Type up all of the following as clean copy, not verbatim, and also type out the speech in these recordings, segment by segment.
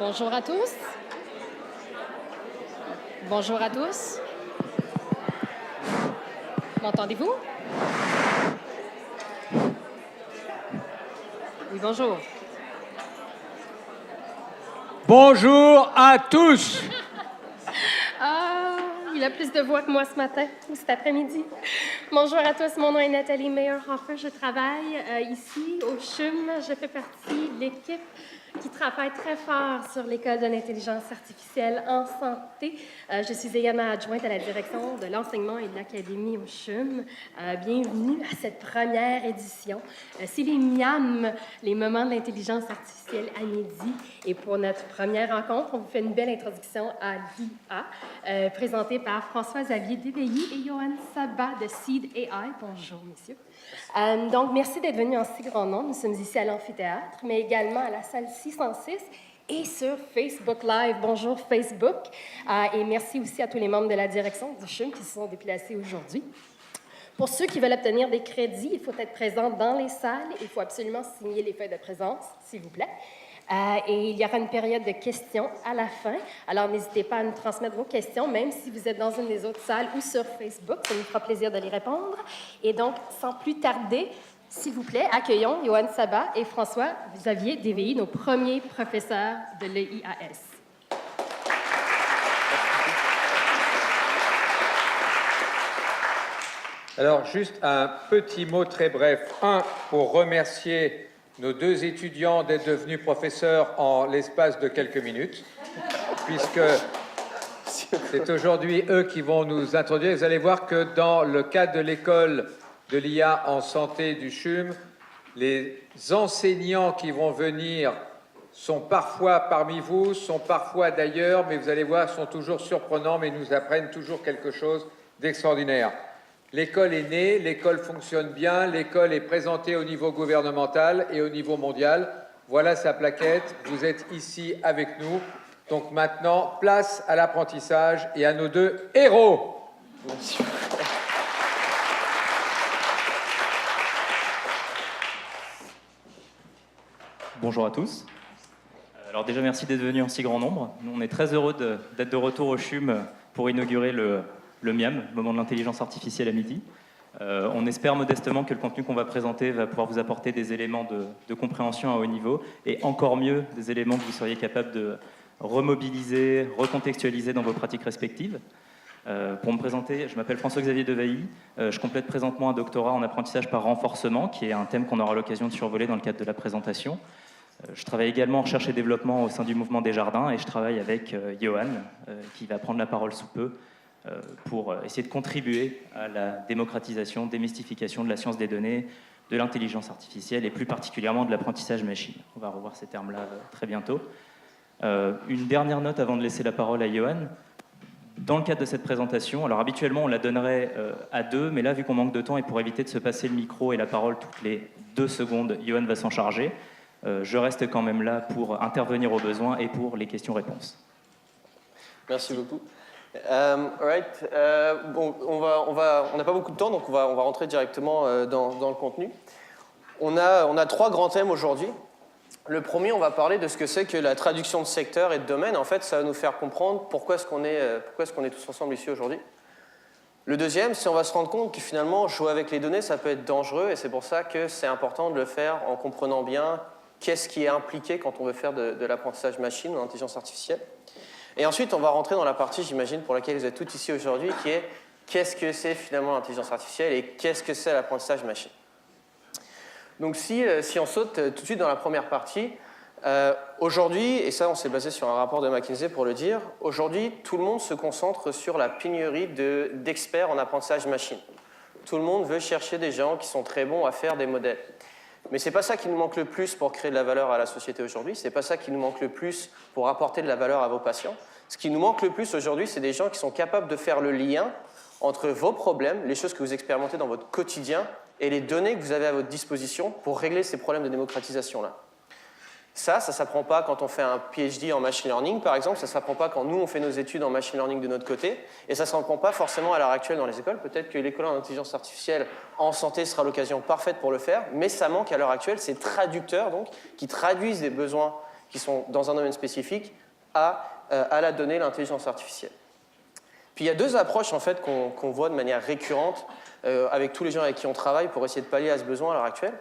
Bonjour à tous. Bonjour à tous. M'entendez-vous? Oui, bonjour. Bonjour à tous. Ah, il a plus de voix que moi ce matin ou cet après-midi. Bonjour à tous, mon nom est Nathalie Meyerhofer. Je travaille ici au CHUM. Je fais partie de l'équipe qui travaille très fort sur l'École de l'intelligence artificielle en santé. Je suis également adjointe à la direction de l'enseignement et de l'académie au CHUM. Bienvenue à cette première édition. C'est les MIAM, les moments de l'intelligence artificielle à midi. Et pour notre première rencontre, on vous fait une belle introduction à l'IA, présentée par François-Xavier Desveilly et Johan Sabat de Seed AI. Bonjour, messieurs. Donc, merci d'être venus en si grand nombre. Nous sommes ici à l'amphithéâtre, mais également à la salle 606 et sur Facebook Live. Bonjour Facebook. Et merci aussi à tous les membres de la direction du CHUM qui se sont déplacés aujourd'hui. Pour ceux qui veulent obtenir des crédits, il faut être présent dans les salles. Il faut absolument signer les feuilles de présence, s'il vous plaît. Et il y aura une période de questions à la fin. Alors, n'hésitez pas à nous transmettre vos questions, même si vous êtes dans une des autres salles ou sur Facebook. Ça nous fera plaisir de les répondre. Et donc, sans plus tarder, s'il vous plaît, accueillons Johan Sabat et François-Xavier Desveilly, nos premiers professeurs de l'EIAS. Alors, juste un petit mot très bref. Un, pour remercier nos deux étudiants d'être devenus professeurs en l'espace de quelques minutes, puisque c'est aujourd'hui eux qui vont nous introduire. Vous allez voir que dans le cadre de l'école de l'IA en santé du CHUM, les enseignants qui vont venir sont parfois parmi vous, sont parfois d'ailleurs, mais vous allez voir, sont toujours surprenants, mais nous apprennent toujours quelque chose d'extraordinaire. L'école est née, l'école fonctionne bien, l'école est présentée au niveau gouvernemental et au niveau mondial. Voilà sa plaquette, vous êtes ici avec nous. Donc maintenant, place à l'apprentissage et à nos deux héros. Bonjour à tous. Alors déjà, merci d'être venus en si grand nombre. Nous, on est très heureux d'être de retour au CHUM pour inaugurer le MIAM, le moment de l'intelligence artificielle à midi. On espère modestement que le contenu qu'on va présenter va pouvoir vous apporter des éléments de compréhension à haut niveau et encore mieux, des éléments que vous seriez capable de remobiliser, recontextualiser dans vos pratiques respectives. Pour me présenter, je m'appelle François-Xavier Desveilly. Je complète présentement un doctorat en apprentissage par renforcement, qui est un thème qu'on aura l'occasion de survoler dans le cadre de la présentation. Je travaille également en recherche et développement au sein du mouvement Desjardins et je travaille avec Johan, qui va prendre la parole sous peu, pour essayer de contribuer à la démocratisation, démystification de la science des données, de l'intelligence artificielle et plus particulièrement de l'apprentissage machine. On va revoir ces termes-là très bientôt. Une dernière note avant de laisser la parole à Johan. Dans le cadre de cette présentation, alors habituellement on la donnerait à deux, mais là vu qu'on manque de temps et pour éviter de se passer le micro et la parole toutes les 2 secondes, Johan va s'en charger. Je reste quand même là pour intervenir aux besoins et pour les questions-réponses. Merci beaucoup. Bon, on n'a pas beaucoup de temps, donc on va rentrer directement dans le contenu. On a 3 grands thèmes aujourd'hui. Le premier, on va parler de ce que c'est que la traduction de secteur et de domaine. En fait, ça va nous faire comprendre pourquoi est-ce qu'on est tous ensemble ici aujourd'hui. Le deuxième, c'est on va se rendre compte que finalement, jouer avec les données, ça peut être dangereux, et c'est pour ça que c'est important de le faire en comprenant bien qu'est-ce qui est impliqué quand on veut faire de l'apprentissage machine ou l'intelligence artificielle. Et ensuite, on va rentrer dans la partie, j'imagine, pour laquelle vous êtes tous ici aujourd'hui, qui est qu'est-ce que c'est finalement l'intelligence artificielle et qu'est-ce que c'est l'apprentissage machine. Donc si on saute tout de suite dans la première partie, aujourd'hui, et ça on s'est basé sur un rapport de McKinsey pour le dire, aujourd'hui tout le monde se concentre sur la pénurie d'experts en apprentissage machine. Tout le monde veut chercher des gens qui sont très bons à faire des modèles. Mais ce n'est pas ça qui nous manque le plus pour créer de la valeur à la société aujourd'hui, ce n'est pas ça qui nous manque le plus pour apporter de la valeur à vos patients. Ce qui nous manque le plus aujourd'hui, c'est des gens qui sont capables de faire le lien entre vos problèmes, les choses que vous expérimentez dans votre quotidien, et les données que vous avez à votre disposition pour régler ces problèmes de démocratisation-là. Ça ne s'apprend pas quand on fait un PhD en machine learning, par exemple, ça ne s'apprend pas quand nous, on fait nos études en machine learning de notre côté, et ça ne s'apprend pas forcément à l'heure actuelle dans les écoles. Peut-être que l'école en intelligence artificielle en santé sera l'occasion parfaite pour le faire, mais ça manque à l'heure actuelle ces traducteurs donc, qui traduisent des besoins qui sont dans un domaine spécifique à la donnée, l'intelligence artificielle. Puis il y a deux approches en fait qu'on voit de manière récurrente avec tous les gens avec qui on travaille pour essayer de pallier à ce besoin à l'heure actuelle.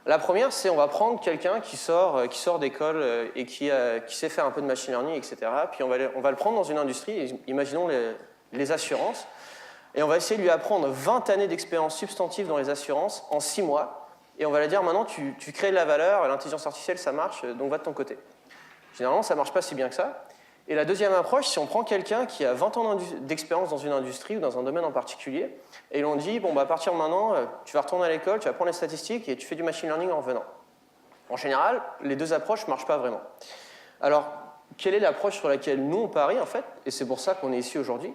La première, c'est on va prendre quelqu'un qui sort d'école et qui sait faire un peu de machine learning, etc. Puis on va le prendre dans une industrie, imaginons les assurances, et on va essayer de lui apprendre 20 années d'expérience substantive dans les assurances en 6 mois, et on va lui dire maintenant tu crées de la valeur, l'intelligence artificielle ça marche, donc va de ton côté. Généralement ça ne marche pas si bien que ça. Et la deuxième approche, si on prend quelqu'un qui a 20 ans d'expérience dans une industrie ou dans un domaine en particulier, et l'on dit, bon, bah, à partir de maintenant, tu vas retourner à l'école, tu vas prendre les statistiques et tu fais du machine learning en revenant. En général, les deux approches ne marchent pas vraiment. Alors, quelle est l'approche sur laquelle nous, on parie, en fait, et c'est pour ça qu'on est ici aujourd'hui?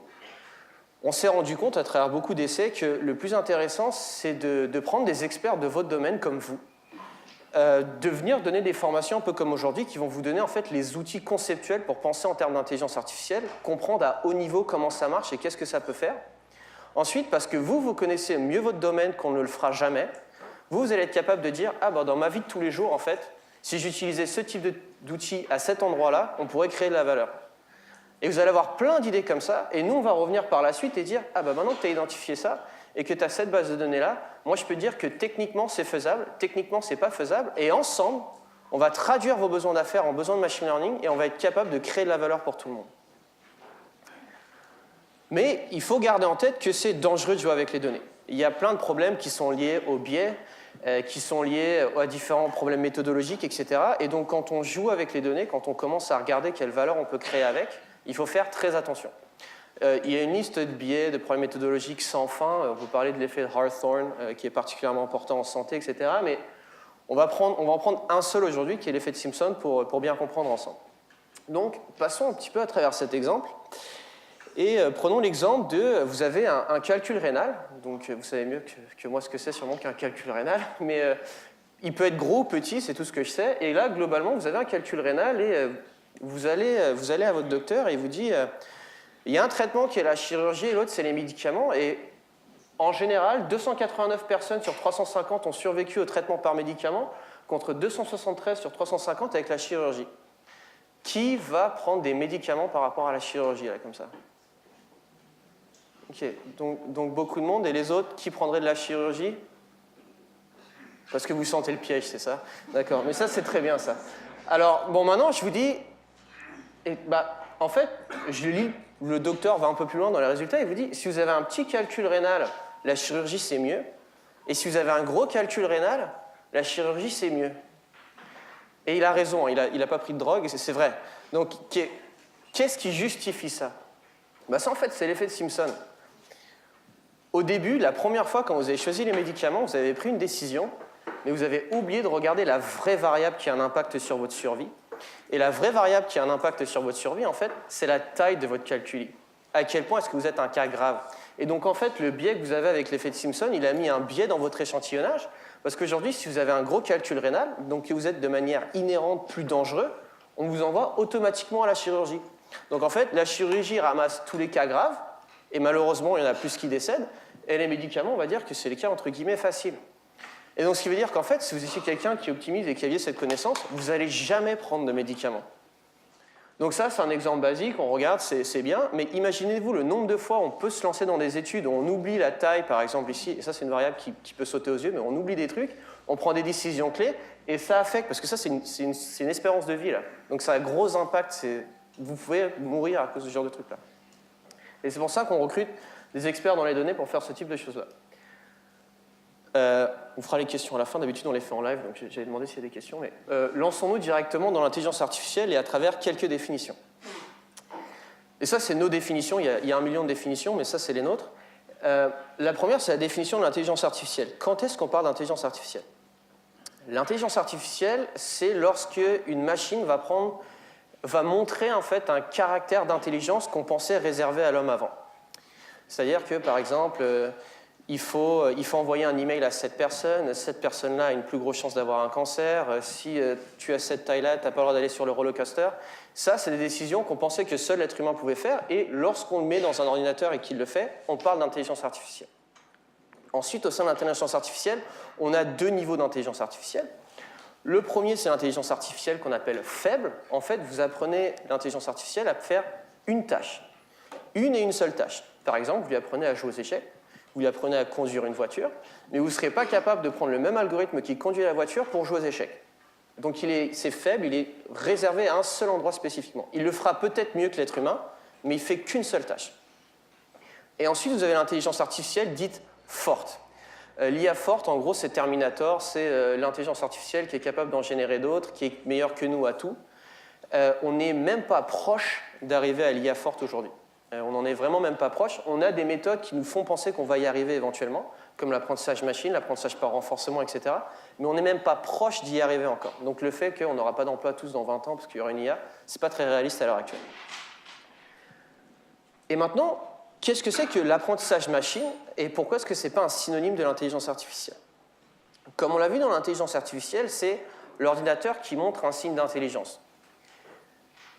On s'est rendu compte, à travers beaucoup d'essais, que le plus intéressant, c'est de prendre des experts de votre domaine comme vous, de venir donner des formations un peu comme aujourd'hui qui vont vous donner en fait les outils conceptuels pour penser en termes d'intelligence artificielle, comprendre à haut niveau comment ça marche et qu'est-ce que ça peut faire. Ensuite, parce que vous connaissez mieux votre domaine qu'on ne le fera jamais, vous allez être capable de dire « Ah, ben, dans ma vie de tous les jours, en fait, si j'utilisais ce type d'outil à cet endroit-là, on pourrait créer de la valeur. » Et vous allez avoir plein d'idées comme ça, et nous, on va revenir par la suite et dire « Ah, ben maintenant que tu as identifié ça, et que tu as cette base de données-là, moi je peux dire que techniquement c'est faisable, techniquement c'est pas faisable, et ensemble, on va traduire vos besoins d'affaires en besoins de machine learning et on va être capable de créer de la valeur pour tout le monde. Mais il faut garder en tête que c'est dangereux de jouer avec les données. Il y a plein de problèmes qui sont liés aux biais, qui sont liés à différents problèmes méthodologiques, etc. Et donc quand on joue avec les données, quand on commence à regarder quelle valeur on peut créer avec, il faut faire très attention. Il y a une liste de biais, de problèmes méthodologiques sans fin. Vous parlez de l'effet de Hawthorne, qui est particulièrement important en santé, etc. Mais on va en prendre un seul aujourd'hui, qui est l'effet de Simpson, pour bien comprendre ensemble. Donc, passons un petit peu à travers cet exemple. Et prenons l'exemple de, vous avez un calcul rénal. Donc, vous savez mieux que moi ce que c'est sûrement qu'un calcul rénal. Mais il peut être gros ou petit, c'est tout ce que je sais. Et là, globalement, vous avez un calcul rénal et vous allez à votre docteur et il vous dit... il y a un traitement qui est la chirurgie et l'autre, c'est les médicaments. Et en général, 289 personnes sur 350 ont survécu au traitement par médicament contre 273 sur 350 avec la chirurgie. Qui va prendre des médicaments par rapport à la chirurgie, là, comme ça? Ok, donc beaucoup de monde. Et les autres, qui prendraient de la chirurgie? Parce que vous sentez le piège, c'est ça? D'accord, mais ça, c'est très bien, ça. Alors, bon, maintenant, je vous dis... en fait, je lis... Le docteur va un peu plus loin dans les résultats, il vous dit, si vous avez un petit calcul rénal, la chirurgie c'est mieux, et si vous avez un gros calcul rénal, la chirurgie c'est mieux. Et il a raison, il n'a pas pris de drogue, c'est vrai. Donc, qu'est-ce qui justifie ça? Ça, en fait, c'est l'effet de Simpson. Au début, la première fois, quand vous avez choisi les médicaments, vous avez pris une décision, mais vous avez oublié de regarder la vraie variable qui a un impact sur votre survie. Et la vraie variable qui a un impact sur votre survie, en fait, c'est la taille de votre calcul. À quel point est-ce que vous êtes un cas grave? Et donc, en fait, le biais que vous avez avec l'effet de Simpson, il a mis un biais dans votre échantillonnage, parce qu'aujourd'hui, si vous avez un gros calcul rénal, donc que vous êtes de manière inhérente plus dangereux, on vous envoie automatiquement à la chirurgie. Donc, en fait, la chirurgie ramasse tous les cas graves, et malheureusement, il y en a plus qui décèdent, et les médicaments, on va dire que c'est les cas, entre guillemets, faciles. Et donc, ce qui veut dire qu'en fait, si vous étiez quelqu'un qui optimise et qui aviez cette connaissance, vous n'allez jamais prendre de médicaments. Donc ça, c'est un exemple basique, on regarde, c'est bien, mais imaginez-vous le nombre de fois où on peut se lancer dans des études où on oublie la taille, par exemple ici, et ça, c'est une variable qui peut sauter aux yeux, mais on oublie des trucs, on prend des décisions clés, et ça affecte, parce que ça, c'est une espérance de vie, là. Donc ça a un gros impact, vous pouvez mourir à cause de ce genre de trucs-là. Et c'est pour ça qu'on recrute des experts dans les données pour faire ce type de choses-là. On fera les questions à la fin, d'habitude on les fait en live, donc j'avais demandé s'il y a des questions, mais lançons-nous directement dans l'intelligence artificielle et à travers quelques définitions. Et ça, c'est nos définitions, il y a 1 million de définitions, mais ça, c'est les nôtres. La première, c'est la définition de l'intelligence artificielle. Quand est-ce qu'on parle d'intelligence artificielle? L'intelligence artificielle, c'est lorsque une machine va montrer en fait un caractère d'intelligence qu'on pensait réservé à l'homme avant. C'est-à-dire que, par exemple, il faut envoyer un email à cette personne-là a une plus grosse chance d'avoir un cancer, si tu as cette taille-là, tu n'as pas le droit d'aller sur le roller coaster. Ça, c'est des décisions qu'on pensait que seul l'être humain pouvait faire, et lorsqu'on le met dans un ordinateur et qu'il le fait, on parle d'intelligence artificielle. Ensuite, au sein de l'intelligence artificielle, on a 2 niveaux d'intelligence artificielle. Le premier, c'est l'intelligence artificielle qu'on appelle faible. En fait, vous apprenez l'intelligence artificielle à faire une tâche, une et une seule tâche. Par exemple, vous lui apprenez à jouer aux échecs, vous lui apprenez à conduire une voiture, mais vous ne serez pas capable de prendre le même algorithme qui conduit la voiture pour jouer aux échecs. Donc c'est faible, il est réservé à un seul endroit spécifiquement. Il le fera peut-être mieux que l'être humain, mais il ne fait qu'une seule tâche. Et ensuite, vous avez l'intelligence artificielle dite forte. L'IA forte, en gros, c'est Terminator, c'est l'intelligence artificielle qui est capable d'en générer d'autres, qui est meilleure que nous à tout. On n'est même pas proche d'arriver à l'IA forte aujourd'hui. On n'en est vraiment même pas proche. On a des méthodes qui nous font penser qu'on va y arriver éventuellement, comme l'apprentissage machine, l'apprentissage par renforcement, etc. Mais on n'est même pas proche d'y arriver encore. Donc le fait qu'on n'aura pas d'emploi tous dans 20 ans parce qu'il y aura une IA, ce n'est pas très réaliste à l'heure actuelle. Et maintenant, qu'est-ce que c'est que l'apprentissage machine et pourquoi est-ce que ce n'est pas un synonyme de l'intelligence artificielle? Comme on l'a vu dans l'intelligence artificielle, c'est l'ordinateur qui montre un signe d'intelligence.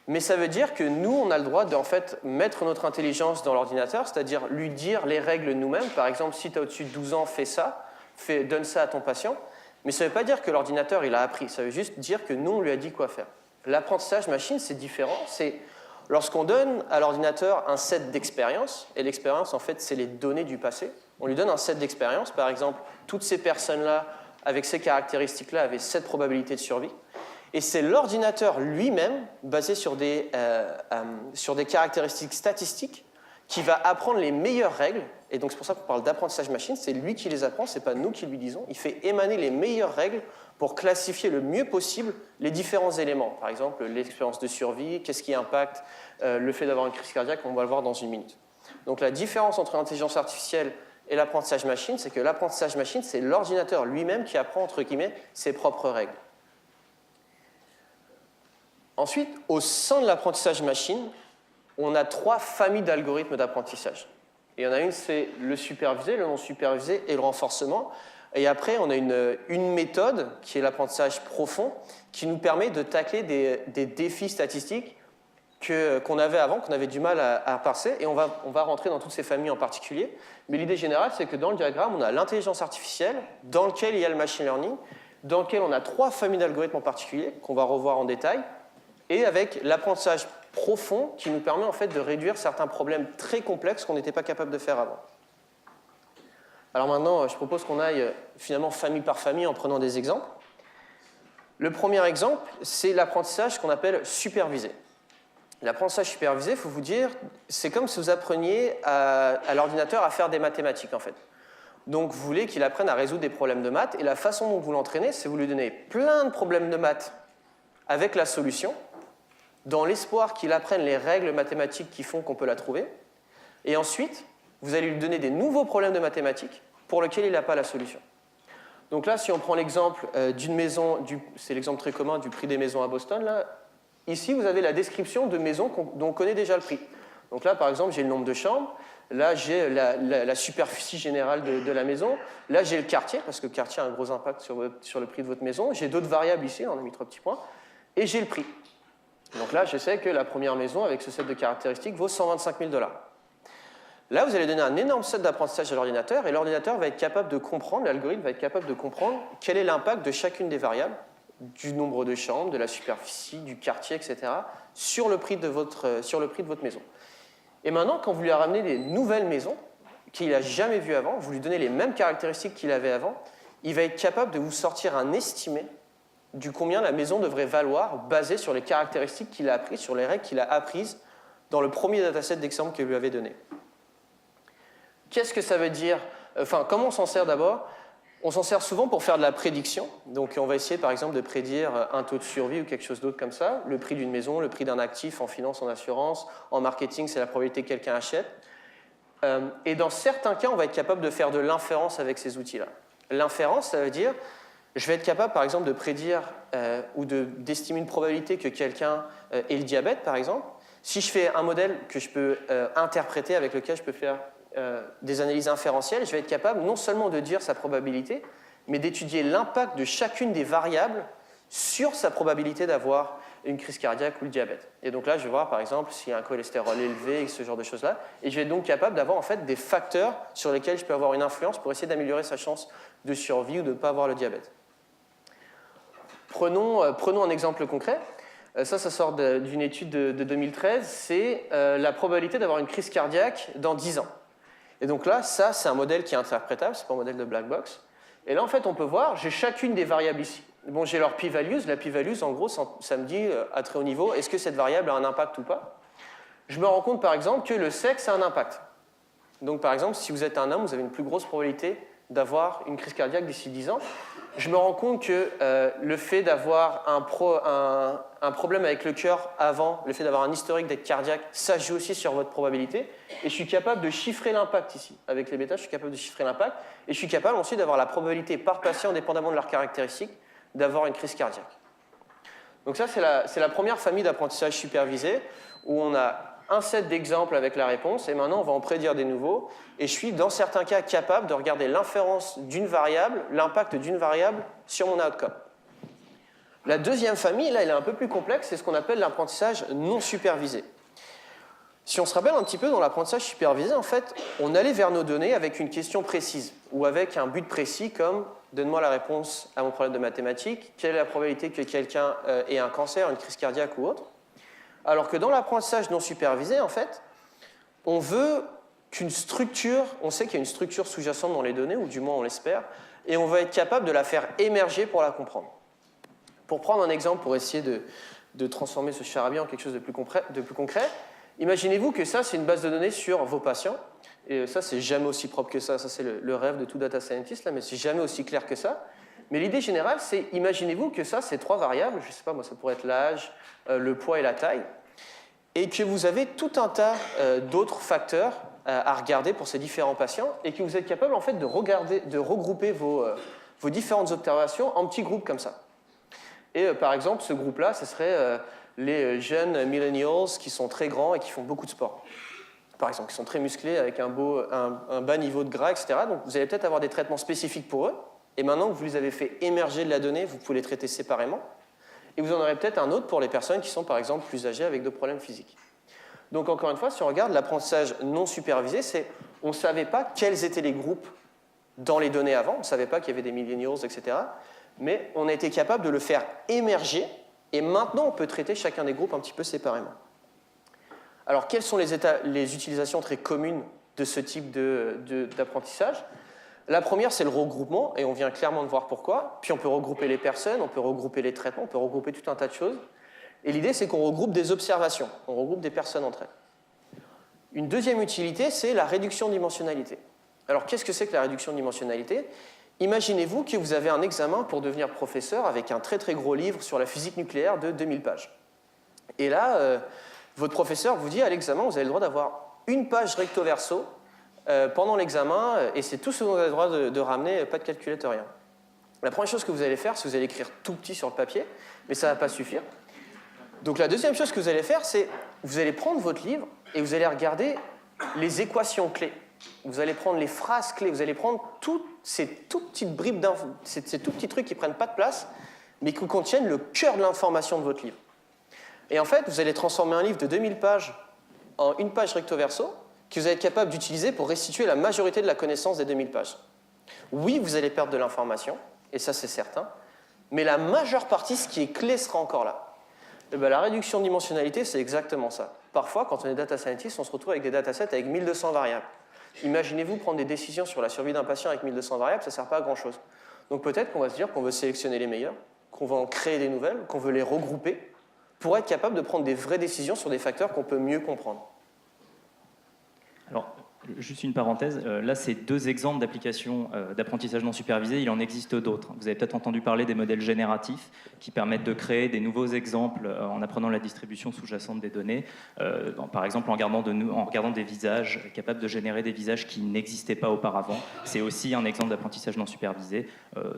Mais ça veut dire que nous, on a le droit d'en fait mettre notre intelligence dans l'ordinateur, c'est-à-dire lui dire les règles nous-mêmes. Par exemple, si tu as au-dessus de 12 ans, fais ça, donne ça à ton patient. Mais ça ne veut pas dire que l'ordinateur, il a appris. Ça veut juste dire que nous, on lui a dit quoi faire. L'apprentissage machine, c'est différent. C'est lorsqu'on donne à l'ordinateur un set d'expériences, et l'expérience, en fait, c'est les données du passé. On lui donne un set d'expériences. Par exemple, toutes ces personnes-là, avec ces caractéristiques-là, avaient cette probabilité de survie. Et c'est l'ordinateur lui-même, basé sur des caractéristiques statistiques, qui va apprendre les meilleures règles. Et donc c'est pour ça qu'on parle d'apprentissage machine, c'est lui qui les apprend, ce n'est pas nous qui lui disons. Il fait émaner les meilleures règles pour classifier le mieux possible les différents éléments. Par exemple, l'expérience de survie, qu'est-ce qui impacte le fait d'avoir une crise cardiaque, on va le voir dans une minute. Donc la différence entre l'intelligence artificielle et l'apprentissage machine, c'est que l'apprentissage machine, c'est l'ordinateur lui-même qui apprend, entre guillemets, ses propres règles. Ensuite, au sein de l'apprentissage machine, on a 3 familles d'algorithmes d'apprentissage. Et il y en a une, c'est le supervisé, le non supervisé et le renforcement. Et après, on a une méthode, qui est l'apprentissage profond, qui nous permet de tacler des défis statistiques qu'on avait avant, qu'on avait du mal à parser. Et on va rentrer dans toutes ces familles en particulier. Mais l'idée générale, c'est que dans le diagramme, on a l'intelligence artificielle, dans lequel il y a le machine learning, dans lequel on a 3 familles d'algorithmes en particulier, qu'on va revoir en détail, et avec l'apprentissage profond qui nous permet en fait de réduire certains problèmes très complexes qu'on n'était pas capable de faire avant. Alors maintenant, je propose qu'on aille finalement famille par famille en prenant des exemples. Le premier exemple, c'est l'apprentissage qu'on appelle supervisé. L'apprentissage supervisé, il faut vous dire, c'est comme si vous appreniez à l'ordinateur à faire des mathématiques en fait. Donc vous voulez qu'il apprenne à résoudre des problèmes de maths, et la façon dont vous l'entraînez, c'est vous lui donnez plein de problèmes de maths avec la solution, dans l'espoir qu'il apprenne les règles mathématiques qui font qu'on peut la trouver. Et ensuite, vous allez lui donner des nouveaux problèmes de mathématiques pour lesquels il n'a pas la solution. Donc là, si on prend l'exemple d'une maison, c'est l'exemple très commun du prix des maisons à Boston, là, ici, vous avez la description de maisons dont on connaît déjà le prix. Donc là, par exemple, j'ai le nombre de chambres. Là, j'ai la superficie générale de la maison. Là, j'ai le quartier, parce que le quartier a un gros impact sur le prix de votre maison. J'ai d'autres variables ici, on a mis 3 petits points. Et j'ai le prix. Donc là, je sais que la première maison, avec ce set de caractéristiques, vaut 125 000 $. Là, vous allez donner un énorme set d'apprentissage à l'ordinateur, et l'ordinateur va être capable de comprendre, l'algorithme va être capable de comprendre quel est l'impact de chacune des variables, du nombre de chambres, de la superficie, du quartier, etc., sur le prix de votre maison. Et maintenant, quand vous lui ramenez des nouvelles maisons qu'il n'a jamais vues avant, vous lui donnez les mêmes caractéristiques qu'il avait avant, il va être capable de vous sortir un estimé du combien la maison devrait valoir basé sur les caractéristiques qu'il a apprises, sur les règles qu'il a apprises dans le premier dataset d'exemple que vous lui avez donné. Qu'est-ce que ça veut dire? Comment on s'en sert d'abord? On s'en sert souvent pour faire de la prédiction. Donc on va essayer par exemple de prédire un taux de survie ou quelque chose d'autre comme ça, le prix d'une maison, le prix d'un actif en finance, en assurance, en marketing, c'est la probabilité que quelqu'un achète. Et dans certains cas, on va être capable de faire de l'inférence avec ces outils-là. L'inférence, ça veut dire je vais être capable, par exemple, de prédire ou d'estimer une probabilité que quelqu'un ait le diabète, par exemple. Si je fais un modèle que je peux interpréter, avec lequel je peux faire des analyses inférentielles, je vais être capable non seulement de dire sa probabilité, mais d'étudier l'impact de chacune des variables sur sa probabilité d'avoir une crise cardiaque ou le diabète. Et donc là, je vais voir, par exemple, s'il y a un cholestérol élevé et ce genre de choses-là, et je vais être donc capable d'avoir en fait des facteurs sur lesquels je peux avoir une influence pour essayer d'améliorer sa chance de survie ou de ne pas avoir le diabète. Prenons un exemple concret. Ça sort d'une étude de 2013. C'est la probabilité d'avoir une crise cardiaque dans 10 ans. Et donc là, ça, c'est un modèle qui est interprétable, c'est pas un modèle de black box. Et là, en fait, on peut voir, j'ai chacune des variables ici. Bon, j'ai leur p-values. La p-values, en gros, ça me dit à très haut niveau, est-ce que cette variable a un impact ou pas? Je me rends compte, par exemple, que le sexe a un impact. Donc, par exemple, si vous êtes un homme, vous avez une plus grosse probabilité d'avoir une crise cardiaque d'ici 10 ans. Je me rends compte que le fait d'avoir un problème avec le cœur avant, le fait d'avoir un historique d'être cardiaque, ça joue aussi sur votre probabilité. Et je suis capable de chiffrer l'impact ici. Avec les bêtas, je suis capable de chiffrer l'impact. Et je suis capable ensuite d'avoir la probabilité par patient, dépendamment de leurs caractéristiques, d'avoir une crise cardiaque. Donc ça, c'est la première famille d'apprentissage supervisé, où on a un set d'exemples avec la réponse, et maintenant on va en prédire des nouveaux, et je suis dans certains cas capable de regarder l'inférence d'une variable, l'impact d'une variable sur mon outcome. La deuxième famille, là, elle est un peu plus complexe, c'est ce qu'on appelle l'apprentissage non supervisé. Si on se rappelle un petit peu dans l'apprentissage supervisé, en fait, on allait vers nos données avec une question précise, ou avec un but précis comme « donne-moi la réponse à mon problème de mathématiques, quelle est la probabilité que quelqu'un ait un cancer, une crise cardiaque ou autre ?» Alors que dans l'apprentissage non supervisé, en fait, on veut qu'une structure, on sait qu'il y a une structure sous-jacente dans les données, ou du moins on l'espère, et on va être capable de la faire émerger pour la comprendre. Pour prendre un exemple, pour essayer de transformer ce charabia en quelque chose de plus concret, imaginez-vous que ça, c'est une base de données sur vos patients, et ça, c'est jamais aussi propre que ça c'est le rêve de tout data scientist, là, mais c'est jamais aussi clair que ça. Mais l'idée générale, c'est, imaginez-vous que ça, c'est 3 variables, je ne sais pas, moi, ça pourrait être l'âge, le poids et la taille, et que vous avez tout un tas d'autres facteurs à regarder pour ces différents patients, et que vous êtes capable, en fait, de regrouper vos différentes observations en petits groupes comme ça. Et par exemple, ce groupe-là, ce serait les jeunes millennials qui sont très grands et qui font beaucoup de sport. Par exemple, qui sont très musclés, avec un bas niveau de gras, etc. Donc, vous allez peut-être avoir des traitements spécifiques pour eux. Et maintenant que vous les avez fait émerger de la donnée, vous pouvez les traiter séparément. Et vous en aurez peut-être un autre pour les personnes qui sont, par exemple, plus âgées avec d'autres problèmes physiques. Donc, encore une fois, si on regarde l'apprentissage non supervisé, c'est on ne savait pas quels étaient les groupes dans les données avant, on ne savait pas qu'il y avait des millennials, etc. Mais on a été capable de le faire émerger, et maintenant, on peut traiter chacun des groupes un petit peu séparément. Alors, quelles sont les utilisations très communes de ce type d'apprentissage ? La première, c'est le regroupement, et on vient clairement de voir pourquoi. Puis on peut regrouper les personnes, on peut regrouper les traitements, on peut regrouper tout un tas de choses. Et l'idée, c'est qu'on regroupe des observations, on regroupe des personnes entre elles. Une deuxième utilité, c'est la réduction de dimensionnalité. Alors, qu'est-ce que c'est que la réduction de dimensionnalité ? Imaginez-vous que vous avez un examen pour devenir professeur avec un très très gros livre sur la physique nucléaire de 2000 pages. Et là, votre professeur vous dit à l'examen, vous avez le droit d'avoir une page recto verso pendant l'examen, et c'est tout ce dont vous avez le droit de ramener, pas de calculateur, rien. La première chose que vous allez faire, c'est que vous allez écrire tout petit sur le papier, mais ça ne va pas suffire. Donc la deuxième chose que vous allez faire, c'est vous allez prendre votre livre et vous allez regarder les équations clés. Vous allez prendre les phrases clés, vous allez prendre toutes ces toutes petites bribes d'infos, ces tout petits trucs qui ne prennent pas de place, mais qui contiennent le cœur de l'information de votre livre. Et en fait, vous allez transformer un livre de 2000 pages en une page recto verso, que vous allez être capable d'utiliser pour restituer la majorité de la connaissance des 2000 pages. Oui, vous allez perdre de l'information, et ça c'est certain, mais la majeure partie, ce qui est clé, sera encore là. Et bien, la réduction de dimensionnalité, c'est exactement ça. Parfois, quand on est data scientist, on se retrouve avec des datasets avec 1200 variables. Imaginez-vous prendre des décisions sur la survie d'un patient avec 1200 variables, ça ne sert pas à grand-chose. Donc peut-être qu'on va se dire qu'on veut sélectionner les meilleurs, qu'on va en créer des nouvelles, qu'on veut les regrouper, pour être capable de prendre des vraies décisions sur des facteurs qu'on peut mieux comprendre. Alors, juste une parenthèse, là c'est 2 exemples d'applications d'apprentissage non supervisé, il en existe d'autres. Vous avez peut-être entendu parler des modèles génératifs qui permettent de créer des nouveaux exemples en apprenant la distribution sous-jacente des données, par exemple en regardant des visages, capables de générer des visages qui n'existaient pas auparavant. C'est aussi un exemple d'apprentissage non supervisé,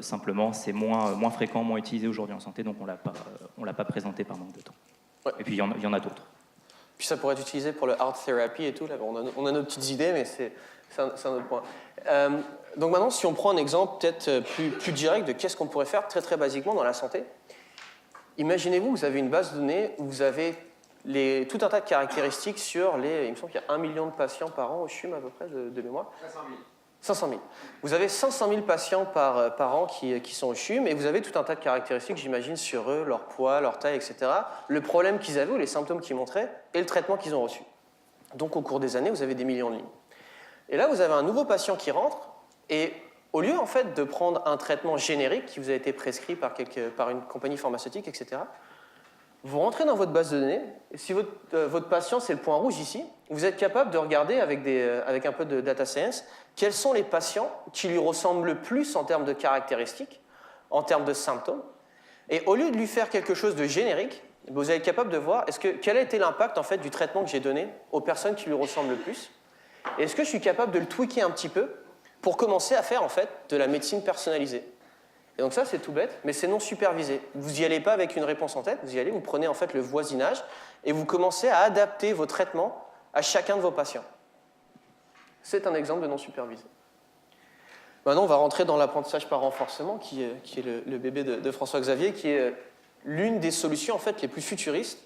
simplement c'est moins fréquent, moins utilisé aujourd'hui en santé, donc on l'a pas présenté par manque de temps. Ouais. Et puis il y en a d'autres. Puis ça pourrait être utilisé pour le art therapy et tout. Là, on a nos petites idées, mais c'est un autre point. Donc maintenant, si on prend un exemple peut-être plus direct de qu'est-ce qu'on pourrait faire très très basiquement dans la santé, imaginez-vous que vous avez une base de données où vous avez tout un tas de caractéristiques sur il me semble qu'il y a 1 million de patients par an au CHUM à peu près de mémoire. 500 500 000. Vous avez 500 000 patients par an qui sont au CHUM et vous avez tout un tas de caractéristiques, j'imagine, sur eux, leur poids, leur taille, etc. Le problème qu'ils avaient, ou les symptômes qu'ils montraient, et le traitement qu'ils ont reçu. Donc au cours des années, vous avez des millions de lignes. Et là, vous avez un nouveau patient qui rentre et au lieu en fait de prendre un traitement générique qui vous a été prescrit par une compagnie pharmaceutique, etc., vous rentrez dans votre base de données, et si votre patient, c'est le point rouge ici, vous êtes capable de regarder avec un peu de data science quels sont les patients qui lui ressemblent le plus en termes de caractéristiques, en termes de symptômes. Et au lieu de lui faire quelque chose de générique, vous êtes capable de voir quel a été l'impact en fait, du traitement que j'ai donné aux personnes qui lui ressemblent le plus. Et est-ce que je suis capable de le tweaker un petit peu pour commencer à faire en fait, de la médecine personnalisée. Et donc ça, c'est tout bête, mais c'est non supervisé. Vous n'y allez pas avec une réponse en tête, vous y allez, vous prenez en fait le voisinage et vous commencez à adapter vos traitements à chacun de vos patients. C'est un exemple de non supervisé. Maintenant, on va rentrer dans l'apprentissage par renforcement, qui est le bébé de François Xavier, qui est l'une des solutions en fait, les plus futuristes,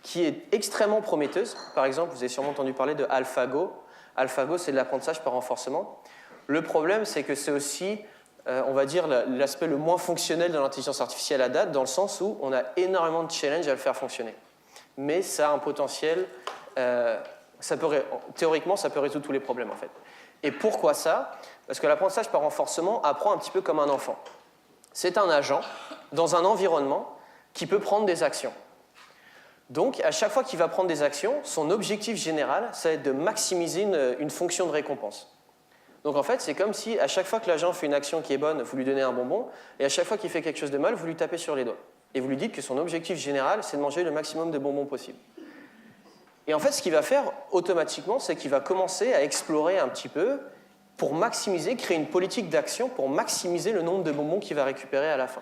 qui est extrêmement prometteuse. Par exemple, vous avez sûrement entendu parler de AlphaGo. AlphaGo, c'est de l'apprentissage par renforcement. Le problème, c'est que c'est aussi on va dire, l'aspect le moins fonctionnel de l'intelligence artificielle à date, dans le sens où on a énormément de challenges à le faire fonctionner. Mais ça a un potentiel, théoriquement, ça peut résoudre tous les problèmes, en fait. Et pourquoi ça? Parce que l'apprentissage par renforcement apprend un petit peu comme un enfant. C'est un agent dans un environnement qui peut prendre des actions. Donc, à chaque fois qu'il va prendre des actions, son objectif général, ça va être de maximiser une fonction de récompense. Donc en fait, c'est comme si à chaque fois que l'agent fait une action qui est bonne, vous lui donnez un bonbon, et à chaque fois qu'il fait quelque chose de mal, vous lui tapez sur les doigts. Et vous lui dites que son objectif général, c'est de manger le maximum de bonbons possible. Et en fait, ce qu'il va faire automatiquement, c'est qu'il va commencer à explorer un petit peu pour maximiser, créer une politique d'action pour maximiser le nombre de bonbons qu'il va récupérer à la fin.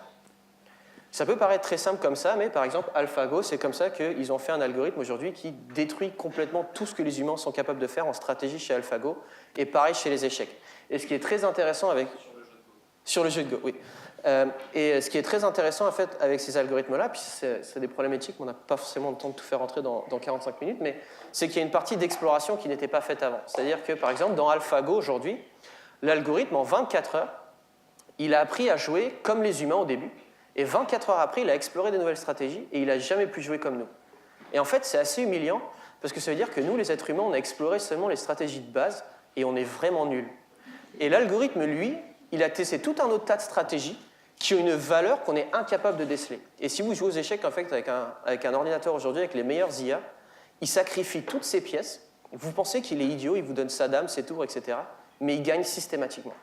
Ça peut paraître très simple comme ça, mais par exemple, AlphaGo, c'est comme ça qu'ils ont fait un algorithme aujourd'hui qui détruit complètement tout ce que les humains sont capables de faire en stratégie chez AlphaGo, et pareil chez les échecs. Et ce qui est très intéressant avec... Sur le jeu de Go, oui. Et ce qui est très intéressant en fait, avec ces algorithmes-là, puis c'est des problèmes éthiques, on n'a pas forcément le temps de tout faire rentrer dans 45 minutes, mais c'est qu'il y a une partie d'exploration qui n'était pas faite avant. C'est-à-dire que, par exemple, dans AlphaGo aujourd'hui, l'algorithme, en 24 heures, il a appris à jouer comme les humains au début, et 24 heures après, il a exploré des nouvelles stratégies et il n'a jamais pu jouer comme nous. Et en fait, c'est assez humiliant parce que ça veut dire que nous, les êtres humains, on a exploré seulement les stratégies de base et on est vraiment nuls. Et l'algorithme, lui, il a testé tout un autre tas de stratégies qui ont une valeur qu'on est incapable de déceler. Et si vous jouez aux échecs en fait, avec un ordinateur aujourd'hui, avec les meilleurs IA, il sacrifie toutes ses pièces. Vous pensez qu'il est idiot, il vous donne sa dame, ses tours, etc. Mais il gagne systématiquement.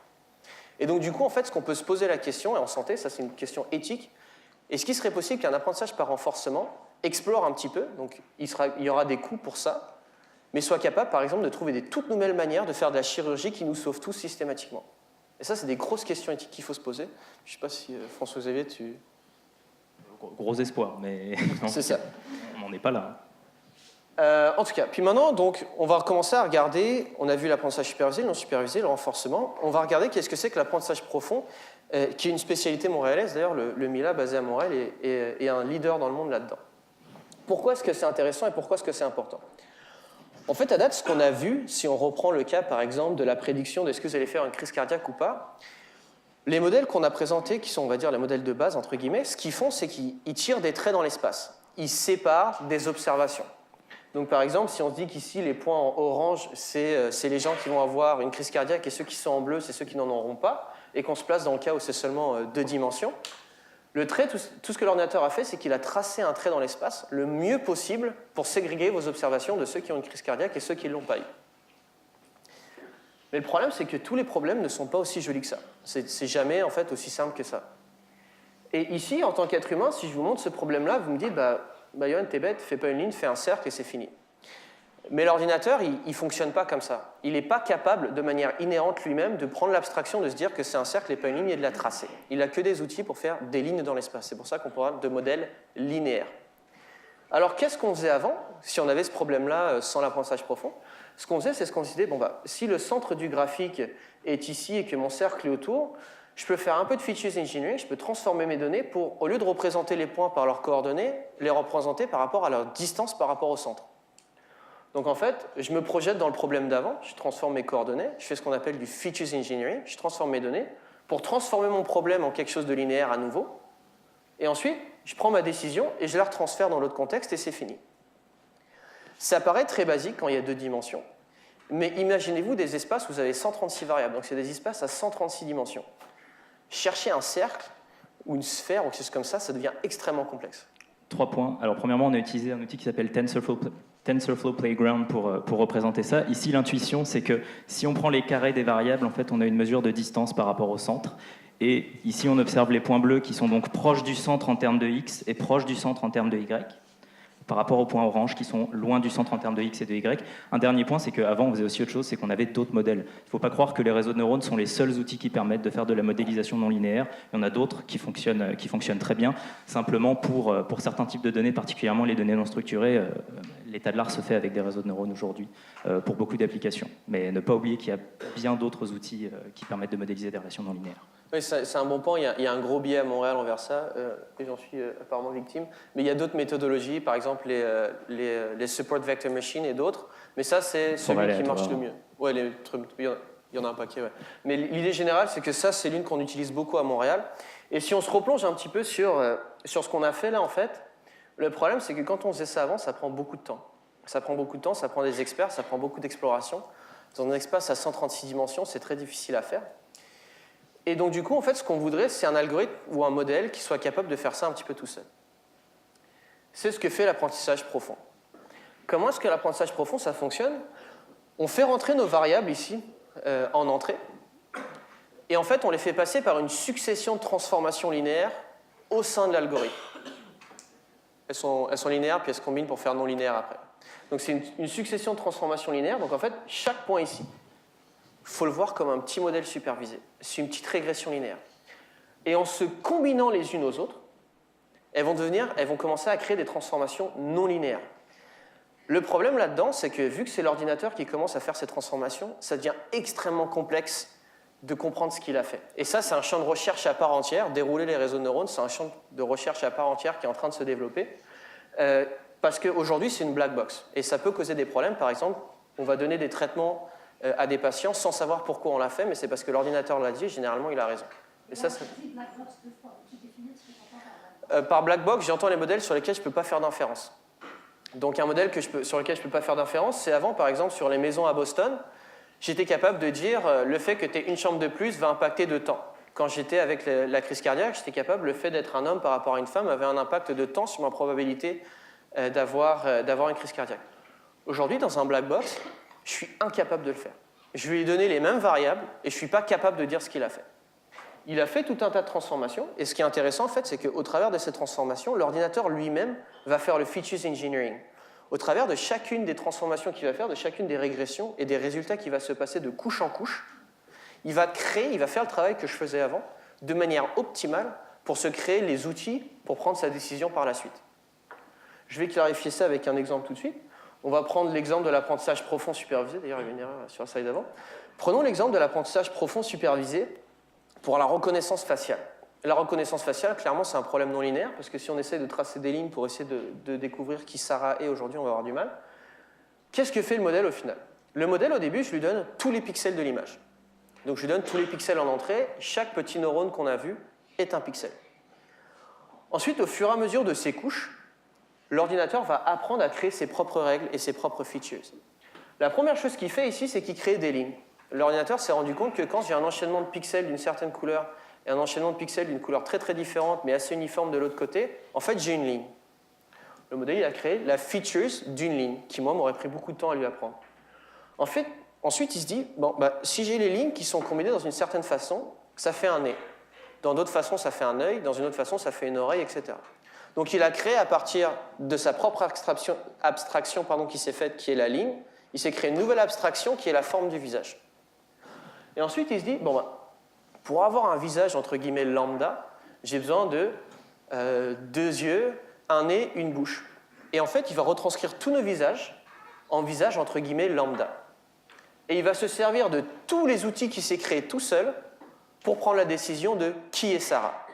Et donc, du coup, en fait, ce qu'on peut se poser la question, et en santé, ça c'est une question éthique, est-ce qu'il serait possible qu'un apprentissage par renforcement explore un petit peu, donc il y aura des coûts pour ça, mais soit capable, par exemple, de trouver des toutes nouvelles manières de faire de la chirurgie qui nous sauve tous systématiquement? Et ça, c'est des grosses questions éthiques qu'il faut se poser. Je ne sais pas si, François-Xavier, tu... Gros espoir, mais c'est ça. On n'en est pas là. En tout cas, puis maintenant, donc, on va recommencer à regarder, on a vu l'apprentissage supervisé, le non supervisé, le renforcement, on va regarder qu'est-ce que c'est que l'apprentissage profond, qui est une spécialité montréalaise, d'ailleurs, le MILA basé à Montréal est un leader dans le monde là-dedans. Pourquoi est-ce que c'est intéressant et pourquoi est-ce que c'est important? En fait, à date, ce qu'on a vu, si on reprend le cas, par exemple, de la prédiction de est-ce que vous allez faire une crise cardiaque ou pas, les modèles qu'on a présentés, qui sont, on va dire, les modèles de base, entre guillemets, ce qu'ils font, c'est qu'ils tirent des traits dans l'espace. Ils séparent des observations. Donc, par exemple, si on se dit qu'ici, les points en orange, c'est les gens qui vont avoir une crise cardiaque et ceux qui sont en bleu, c'est ceux qui n'en auront pas, et qu'on se place dans le cas où c'est seulement 2 dimensions, le trait, tout ce que l'ordinateur a fait, c'est qu'il a tracé un trait dans l'espace le mieux possible pour ségréguer vos observations de ceux qui ont une crise cardiaque et ceux qui ne l'ont pas eu. Mais le problème, c'est que tous les problèmes ne sont pas aussi jolis que ça. C'est jamais, en fait, aussi simple que ça. Et ici, en tant qu'être humain, si je vous montre ce problème-là, vous me dites, Yoann, t'es bête, fais pas une ligne, fais un cercle et c'est fini. Mais l'ordinateur, il ne fonctionne pas comme ça. Il n'est pas capable, de manière inhérente lui-même, de prendre l'abstraction de se dire que c'est un cercle et pas une ligne et de la tracer. Il n'a que des outils pour faire des lignes dans l'espace. C'est pour ça qu'on parle de modèles linéaires. Alors, qu'est-ce qu'on faisait avant, si on avait ce problème-là sans l'apprentissage profond? Ce qu'on faisait, c'est ce qu'on se disait, si le centre du graphique est ici et que mon cercle est autour, je peux faire un peu de features engineering, je peux transformer mes données pour, au lieu de représenter les points par leurs coordonnées, les représenter par rapport à leur distance par rapport au centre. Donc en fait, je me projette dans le problème d'avant, je transforme mes coordonnées, je fais ce qu'on appelle du features engineering, je transforme mes données pour transformer mon problème en quelque chose de linéaire à nouveau. Et ensuite, je prends ma décision et je la retransfère dans l'autre contexte et c'est fini. Ça paraît très basique quand il y a 2 dimensions, mais imaginez-vous des espaces où vous avez 136 variables, donc c'est des espaces à 136 dimensions. Chercher un cercle ou une sphère ou quelque chose comme ça devient extrêmement complexe. 3 points. Alors, premièrement, on a utilisé un outil qui s'appelle TensorFlow Playground pour représenter ça. Ici, l'intuition, c'est que si on prend les carrés des variables, en fait, on a une mesure de distance par rapport au centre. Et ici, on observe les points bleus qui sont donc proches du centre en termes de x et proches du centre en termes de y, par rapport aux points orange qui sont loin du centre en termes de x et de y. Un dernier point, c'est qu'avant, on faisait aussi autre chose, c'est qu'on avait d'autres modèles. Il ne faut pas croire que les réseaux de neurones sont les seuls outils qui permettent de faire de la modélisation non linéaire. Il y en a d'autres qui fonctionnent très bien. Simplement, pour certains types de données, particulièrement les données non structurées, l'état de l'art se fait avec des réseaux de neurones aujourd'hui, pour beaucoup d'applications. Mais ne pas oublier qu'il y a bien d'autres outils qui permettent de modéliser des relations non linéaires. Oui, c'est un bon point. Il y a un gros biais à Montréal envers ça, et j'en suis apparemment victime. Mais il y a d'autres méthodologies, par exemple les support vector machines et d'autres. Mais ça, c'est celui qui marche le mieux. Ouais, il y en a un paquet, ouais. Mais l'idée générale, c'est que ça, c'est l'une qu'on utilise beaucoup à Montréal. Et si on se replonge un petit peu sur ce qu'on a fait là, en fait, le problème, c'est que quand on faisait ça avant, ça prend beaucoup de temps. Ça prend beaucoup de temps, ça prend des experts, ça prend beaucoup d'exploration. Dans un espace à 136 dimensions, c'est très difficile à faire. Et donc, du coup, en fait, ce qu'on voudrait, c'est un algorithme ou un modèle qui soit capable de faire ça un petit peu tout seul. C'est ce que fait l'apprentissage profond. Comment est-ce que l'apprentissage profond, ça fonctionne? On fait rentrer nos variables ici, en entrée, et en fait, on les fait passer par une succession de transformations linéaires au sein de l'algorithme. Elles sont linéaires, puis elles se combinent pour faire non linéaire après. Donc, c'est une succession de transformations linéaires. Donc, en fait, chaque point ici, il faut le voir comme un petit modèle supervisé. C'est une petite régression linéaire. Et en se combinant les unes aux autres, elles vont commencer à créer des transformations non linéaires. Le problème là-dedans, c'est que vu que c'est l'ordinateur qui commence à faire ces transformations, ça devient extrêmement complexe de comprendre ce qu'il a fait. Et ça, c'est un champ de recherche à part entière. Dérouler les réseaux de neurones, c'est un champ de recherche à part entière qui est en train de se développer. Parce qu'aujourd'hui, c'est une black box. Et ça peut causer des problèmes. Par exemple, on va donner des traitements à des patients sans savoir pourquoi on l'a fait, mais c'est parce que l'ordinateur l'a dit, généralement il a raison. Et ça, par black box, j'entends les modèles sur lesquels je ne peux pas faire d'inférence. Donc un modèle sur lequel je ne peux pas faire d'inférence, c'est avant, par exemple, sur les maisons à Boston, j'étais capable de dire le fait que tu aies une chambre de plus va impacter de temps. Quand j'étais avec la crise cardiaque, j'étais capable, le fait d'être un homme par rapport à une femme avait un impact de temps sur ma probabilité d'avoir une crise cardiaque. Aujourd'hui, dans un black box, je suis incapable de le faire. Je lui ai donné les mêmes variables et je ne suis pas capable de dire ce qu'il a fait. Il a fait tout un tas de transformations et ce qui est intéressant en fait, c'est qu'au travers de ces transformations, l'ordinateur lui-même va faire le features engineering. Au travers de chacune des transformations qu'il va faire, de chacune des régressions et des résultats qui va se passer de couche en couche, il va faire le travail que je faisais avant de manière optimale pour se créer les outils pour prendre sa décision par la suite. Je vais clarifier ça avec un exemple tout de suite. On va prendre l'exemple de l'apprentissage profond supervisé. D'ailleurs, il y avait une erreur sur la slide d'avant. Prenons l'exemple de l'apprentissage profond supervisé pour la reconnaissance faciale. La reconnaissance faciale, clairement, c'est un problème non linéaire, parce que si on essaie de tracer des lignes pour essayer de découvrir qui Sarah est aujourd'hui, on va avoir du mal. Qu'est-ce que fait le modèle au final? Le modèle, au début, je lui donne tous les pixels de l'image. Donc, je lui donne tous les pixels en entrée. Chaque petit neurone qu'on a vu est un pixel. Ensuite, au fur et à mesure de ces couches, l'ordinateur va apprendre à créer ses propres règles et ses propres features. La première chose qu'il fait ici, c'est qu'il crée des lignes. L'ordinateur s'est rendu compte que quand j'ai un enchaînement de pixels d'une certaine couleur et un enchaînement de pixels d'une couleur très très différente mais assez uniforme de l'autre côté, en fait j'ai une ligne. Le modèle il a créé la features d'une ligne qui moi m'aurait pris beaucoup de temps à lui apprendre. En fait, ensuite il se dit, bon, si j'ai les lignes qui sont combinées dans une certaine façon, ça fait un nez. Dans d'autres façons ça fait un œil, dans une autre façon ça fait une oreille, etc. Donc il a créé à partir de sa propre abstraction qui s'est faite, qui est la ligne, il s'est créé une nouvelle abstraction qui est la forme du visage. Et ensuite il se dit, pour avoir un visage entre guillemets lambda, j'ai besoin de 2 yeux, un nez, une bouche. Et en fait il va retranscrire tous nos visages en visage entre guillemets lambda. Et il va se servir de tous les outils qu'il s'est créés tout seul pour prendre la décision de qui est Sarah.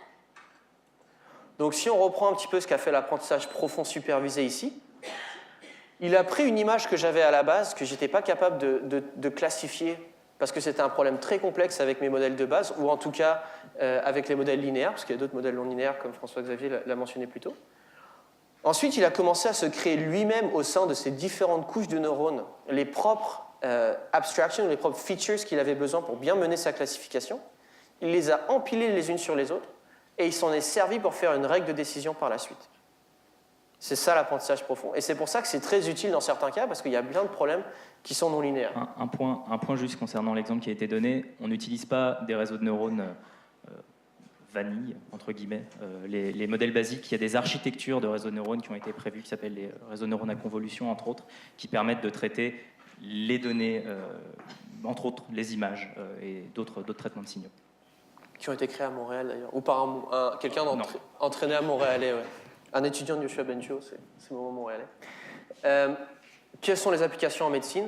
Donc si on reprend un petit peu ce qu'a fait l'apprentissage profond supervisé ici, Il a pris une image que j'avais à la base, que je n'étais pas capable de classifier, parce que c'était un problème très complexe avec mes modèles de base, ou en tout cas avec les modèles linéaires, parce qu'il y a d'autres modèles non linéaires, comme François-Xavier l'a mentionné plus tôt. Ensuite, il a commencé à se créer lui-même au sein de ces différentes couches de neurones les propres abstractions, les propres features qu'il avait besoin pour bien mener sa classification. Il les a empilées les unes sur les autres, et il s'en est servi pour faire une règle de décision par la suite. C'est ça l'apprentissage profond. Et c'est pour ça que c'est très utile dans certains cas, parce qu'il y a plein de problèmes qui sont non linéaires. Un point juste concernant l'exemple qui a été donné, on n'utilise pas des réseaux de neurones vanille, entre guillemets. Les modèles basiques, il y a des architectures de réseaux de neurones qui ont été prévues, qui s'appellent les réseaux de neurones à convolution, entre autres, qui permettent de traiter les données, entre autres les images et d'autres traitements de signaux. Qui ont été créés à Montréal, d'ailleurs. Ou par quelqu'un entraîné à Montréalais, ouais. Un étudiant de Yoshua Bengio, c'est mon montréalais. Quelles sont les applications en médecine?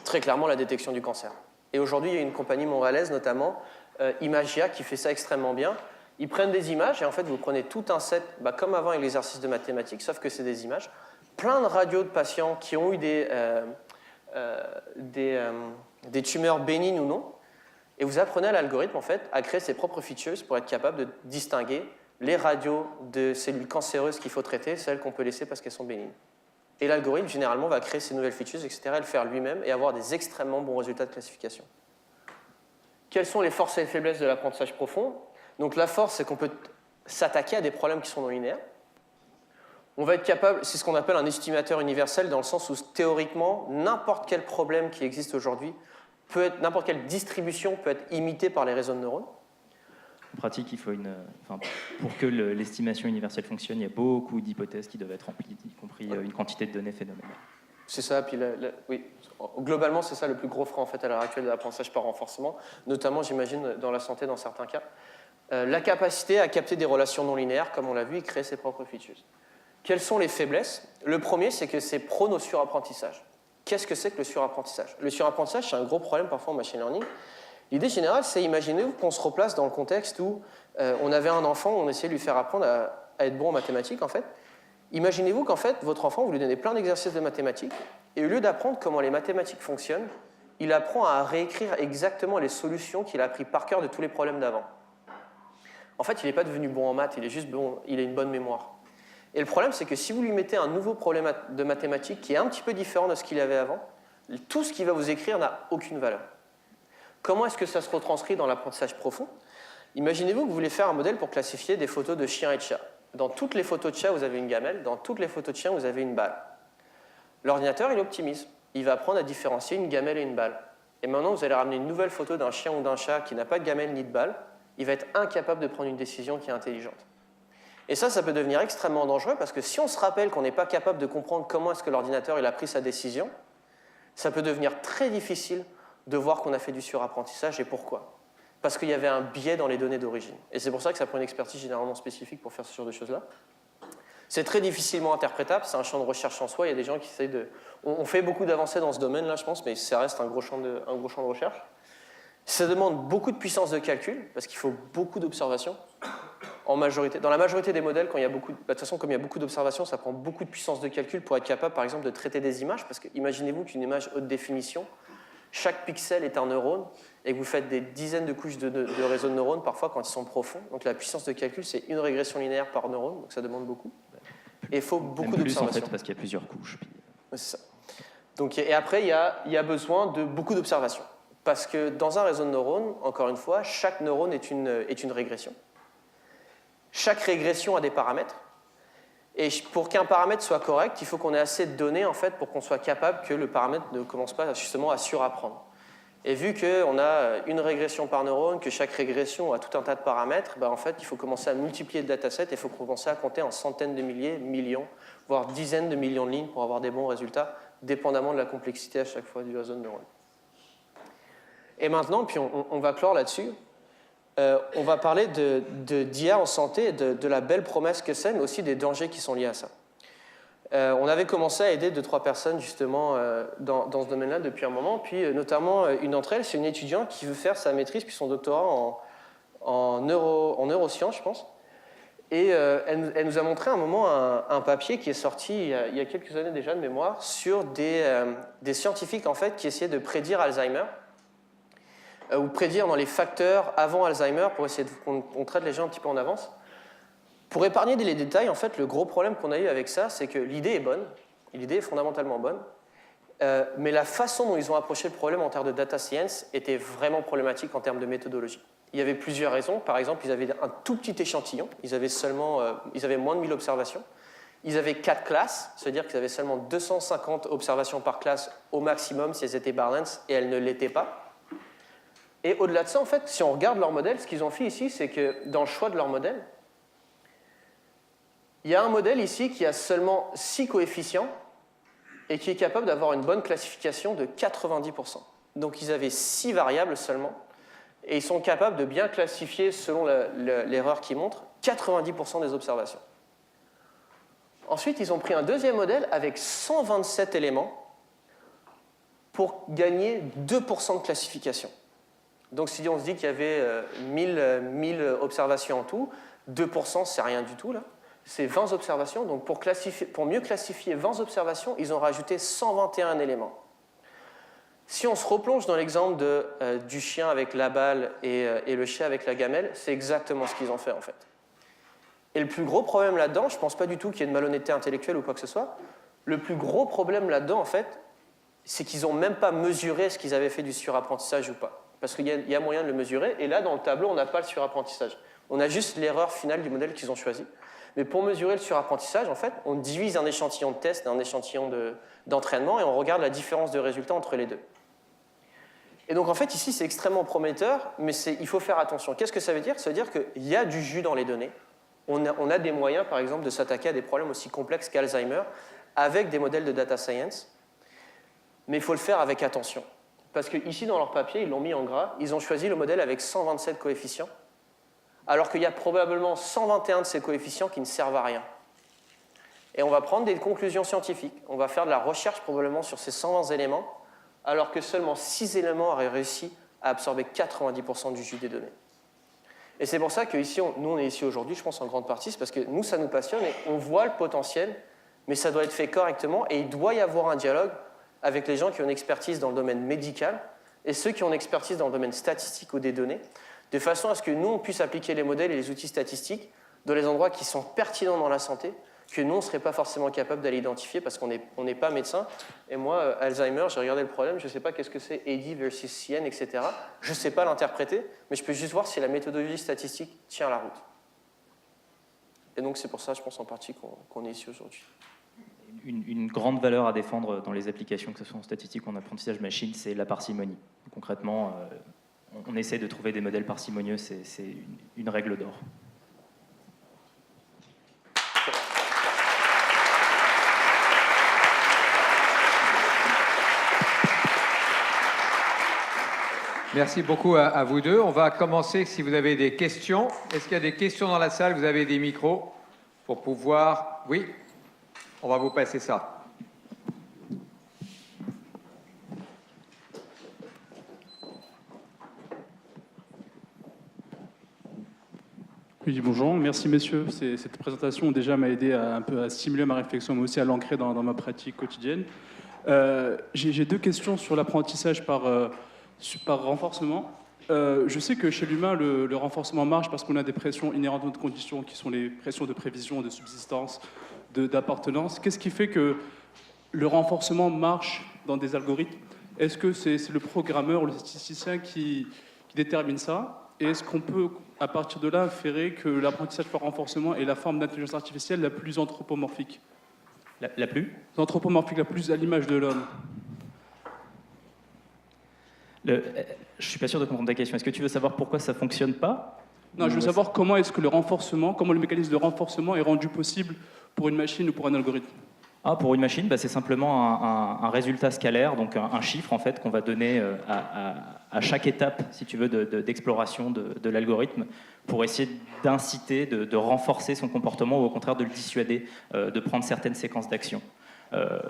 Très clairement, la détection du cancer. Et aujourd'hui, il y a une compagnie montréalaise, notamment, Imagia, qui fait ça extrêmement bien. Ils prennent des images et en fait, vous prenez tout un set, comme avant avec l'exercice de mathématiques, sauf que c'est des images. Plein de radios de patients qui ont eu des tumeurs bénignes ou non. Et vous apprenez à l'algorithme, en fait, à créer ses propres features pour être capable de distinguer les radios de cellules cancéreuses qu'il faut traiter, celles qu'on peut laisser parce qu'elles sont bénignes. Et l'algorithme, généralement, va créer ces nouvelles features, etc., et le faire lui-même et avoir des extrêmement bons résultats de classification. Quelles sont les forces et les faiblesses de l'apprentissage profond? Donc la force, c'est qu'on peut s'attaquer à des problèmes qui sont non linéaires. On va être capable, c'est ce qu'on appelle un estimateur universel, dans le sens où, théoriquement, n'importe quel problème qui existe aujourd'hui, n'importe quelle distribution peut être imitée par les réseaux de neurones. En pratique, il faut pour que l'estimation universelle fonctionne, il y a beaucoup d'hypothèses qui doivent être remplies, y compris une quantité de données phénoménale. C'est ça, puis oui. Globalement, c'est ça le plus gros frein en fait, à l'heure actuelle de l'apprentissage par renforcement, notamment, j'imagine, dans la santé dans certains cas. La capacité à capter des relations non linéaires, comme on l'a vu, et créer ses propres features. Quelles sont les faiblesses? Le premier, c'est que c'est prône au surapprentissage. Qu'est-ce que c'est que le surapprentissage? Le surapprentissage, c'est un gros problème parfois en machine learning. L'idée générale, c'est imaginez-vous qu'on se replace dans le contexte où on avait un enfant, on essayait de lui faire apprendre à être bon en mathématiques, en fait. Imaginez-vous qu'en fait, votre enfant, vous lui donnez plein d'exercices de mathématiques, et au lieu d'apprendre comment les mathématiques fonctionnent, il apprend à réécrire exactement les solutions qu'il a appris par cœur de tous les problèmes d'avant. En fait, il n'est pas devenu bon en maths, il est juste bon, il a une bonne mémoire. Et le problème, c'est que si vous lui mettez un nouveau problème de mathématiques qui est un petit peu différent de ce qu'il avait avant, tout ce qu'il va vous écrire n'a aucune valeur. Comment est-ce que ça se retranscrit dans l'apprentissage profond? Imaginez-vous que vous voulez faire un modèle pour classifier des photos de chiens et de chats. Dans toutes les photos de chats, vous avez une gamelle. Dans toutes les photos de chiens, vous avez une balle. L'ordinateur, il optimise. Il va apprendre à différencier une gamelle et une balle. Et maintenant, vous allez ramener une nouvelle photo d'un chien ou d'un chat qui n'a pas de gamelle ni de balle. Il va être incapable de prendre une décision qui est intelligente. Et ça peut devenir extrêmement dangereux parce que si on se rappelle qu'on n'est pas capable de comprendre comment est-ce que l'ordinateur il a pris sa décision, ça peut devenir très difficile de voir qu'on a fait du surapprentissage et pourquoi. Parce qu'il y avait un biais dans les données d'origine. Et c'est pour ça que ça prend une expertise généralement spécifique pour faire ce genre de choses-là. C'est très difficilement interprétable, c'est un champ de recherche en soi. Il y a des gens qui essayent de... On fait beaucoup d'avancées dans ce domaine-là, je pense, mais ça reste un gros champ de recherche. Ça demande beaucoup de puissance de calcul, parce qu'il faut beaucoup d'observations. Dans la majorité des modèles, quand il y a beaucoup, de toute façon, comme il y a beaucoup d'observations, ça prend beaucoup de puissance de calcul pour être capable, par exemple, de traiter des images, parce que imaginez-vous qu'une image haute définition, chaque pixel est un neurone, et que vous faites des dizaines de couches de réseaux de neurones, parfois quand ils sont profonds. Donc la puissance de calcul, c'est une régression linéaire par neurone, donc ça demande beaucoup. Et il faut beaucoup d'observations. En fait, parce qu'il y a plusieurs couches. C'est ça. Donc, et après, il y a besoin de beaucoup d'observations. Parce que dans un réseau de neurones, encore une fois, chaque neurone est une régression. Chaque régression a des paramètres. Et pour qu'un paramètre soit correct, il faut qu'on ait assez de données en fait, pour qu'on soit capable que le paramètre ne commence pas justement à surapprendre. Et vu qu'on a une régression par neurone, que chaque régression a tout un tas de paramètres, en fait, il faut commencer à multiplier le datasets et il faut commencer à compter en centaines de milliers, millions, voire dizaines de millions de lignes pour avoir des bons résultats, dépendamment de la complexité à chaque fois du réseau de neurones. Et maintenant, puis on va clore là-dessus, on va parler d'IA en santé et de la belle promesse que c'est, mais aussi des dangers qui sont liés à ça. On avait commencé à aider 2-3 personnes justement dans ce domaine-là depuis un moment, puis notamment une d'entre elles, c'est une étudiante qui veut faire sa maîtrise puis son doctorat en neurosciences, je pense. Et elle nous a montré à un moment un papier qui est sorti il y a quelques années déjà de mémoire sur des scientifiques en fait, qui essayaient de prédire Alzheimer ou prédire dans les facteurs avant Alzheimer pour essayer qu'on traite les gens un petit peu en avance. Pour épargner les détails, en fait, le gros problème qu'on a eu avec ça, c'est que l'idée est bonne, l'idée est fondamentalement bonne, mais la façon dont ils ont approché le problème en termes de data science était vraiment problématique en termes de méthodologie. Il y avait plusieurs raisons. Par exemple, ils avaient un tout petit échantillon, ils avaient moins de 1000 observations. Ils avaient 4 classes, c'est-à-dire qu'ils avaient seulement 250 observations par classe au maximum si elles étaient balanced, et elles ne l'étaient pas. Et au-delà de ça, en fait, si on regarde leur modèle, ce qu'ils ont fait ici, c'est que dans le choix de leur modèle, il y a un modèle ici qui a seulement 6 coefficients et qui est capable d'avoir une bonne classification de 90%. Donc ils avaient 6 variables seulement et ils sont capables de bien classifier, selon l'erreur qu'ils montrent, 90% des observations. Ensuite, ils ont pris un deuxième modèle avec 127 éléments pour gagner 2% de classification. Donc si on se dit qu'il y avait 1000 observations en tout, 2% c'est rien du tout là. C'est 20 observations, donc pour mieux classifier 20 observations, ils ont rajouté 121 éléments. Si on se replonge dans l'exemple du chien avec la balle et le chien avec la gamelle, c'est exactement ce qu'ils ont fait en fait. Et le plus gros problème là-dedans, je ne pense pas du tout qu'il y ait de malhonnêteté intellectuelle ou quoi que ce soit, le plus gros problème là-dedans en fait, c'est qu'ils n'ont même pas mesuré ce qu'ils avaient fait du surapprentissage ou pas. Parce qu'il y a moyen de le mesurer, et là dans le tableau, on n'a pas le surapprentissage. On a juste l'erreur finale du modèle qu'ils ont choisi. Mais pour mesurer le surapprentissage, en fait, on divise un échantillon de test et un échantillon d'entraînement et on regarde la différence de résultats entre les deux. Et donc, en fait, ici, c'est extrêmement prometteur, mais il faut faire attention. Qu'est-ce que ça veut dire? Ça veut dire qu'il y a du jus dans les données. On a des moyens, par exemple, de s'attaquer à des problèmes aussi complexes qu'Alzheimer avec des modèles de data science, mais il faut le faire avec attention. Parce qu'ici, dans leur papier, ils l'ont mis en gras, ils ont choisi le modèle avec 127 coefficients, alors qu'il y a probablement 121 de ces coefficients qui ne servent à rien. Et on va prendre des conclusions scientifiques. On va faire de la recherche probablement sur ces 120 éléments, alors que seulement 6 éléments auraient réussi à absorber 90% du jus des données. Et c'est pour ça que ici, nous, on est ici aujourd'hui, je pense en grande partie, c'est parce que nous, ça nous passionne et on voit le potentiel, mais ça doit être fait correctement et il doit y avoir un dialogue avec les gens qui ont une expertise dans le domaine médical et ceux qui ont une expertise dans le domaine statistique ou des données, de façon à ce que nous, on puisse appliquer les modèles et les outils statistiques dans les endroits qui sont pertinents dans la santé, que nous, on ne serait pas forcément capable d'aller identifier parce qu'on n'est pas médecin. Et moi, Alzheimer, j'ai regardé le problème, je ne sais pas qu'est-ce que c'est AD versus CN, etc. Je ne sais pas l'interpréter, mais je peux juste voir si la méthodologie statistique tient la route. Et donc, c'est pour ça, je pense en partie qu'on est ici aujourd'hui. Une grande valeur à défendre dans les applications, que ce soit en statistique ou en apprentissage machine, c'est la parcimonie. Concrètement, on essaie de trouver des modèles parcimonieux, c'est une règle d'or. Merci beaucoup à vous deux. On va commencer si vous avez des questions. Est-ce qu'il y a des questions dans la salle? Vous avez des micros pour pouvoir... Oui, on va vous passer ça. Oui, bonjour, merci messieurs. Cette présentation déjà m'a aidé un peu à stimuler ma réflexion, mais aussi à l'ancrer dans ma pratique quotidienne. J'ai deux questions sur l'apprentissage par renforcement. Je sais que chez l'humain, le renforcement marche parce qu'on a des pressions inhérentes à notre condition, qui sont les pressions de prévision, de subsistance, d'appartenance. Qu'est-ce qui fait que le renforcement marche dans des algorithmes? Est-ce que c'est le programmeur ou le statisticien qui détermine ça? Et est-ce qu'on peut, à partir de là, inférer que l'apprentissage par renforcement est la forme d'intelligence artificielle la plus anthropomorphique? La plus Anthropomorphique, la plus à l'image de l'homme. Je ne suis pas sûr de comprendre ta question. Est-ce que tu veux savoir pourquoi ça ne fonctionne pas? Non, je veux savoir comment est-ce que comment le mécanisme de renforcement est rendu possible pour une machine ou pour un algorithme. Pour une machine, c'est simplement un résultat scalaire, donc un chiffre en fait qu'on va donner à chaque étape, si tu veux, d'exploration de l'algorithme, pour essayer d'inciter, de renforcer son comportement ou au contraire de le dissuader de prendre certaines séquences d'actions.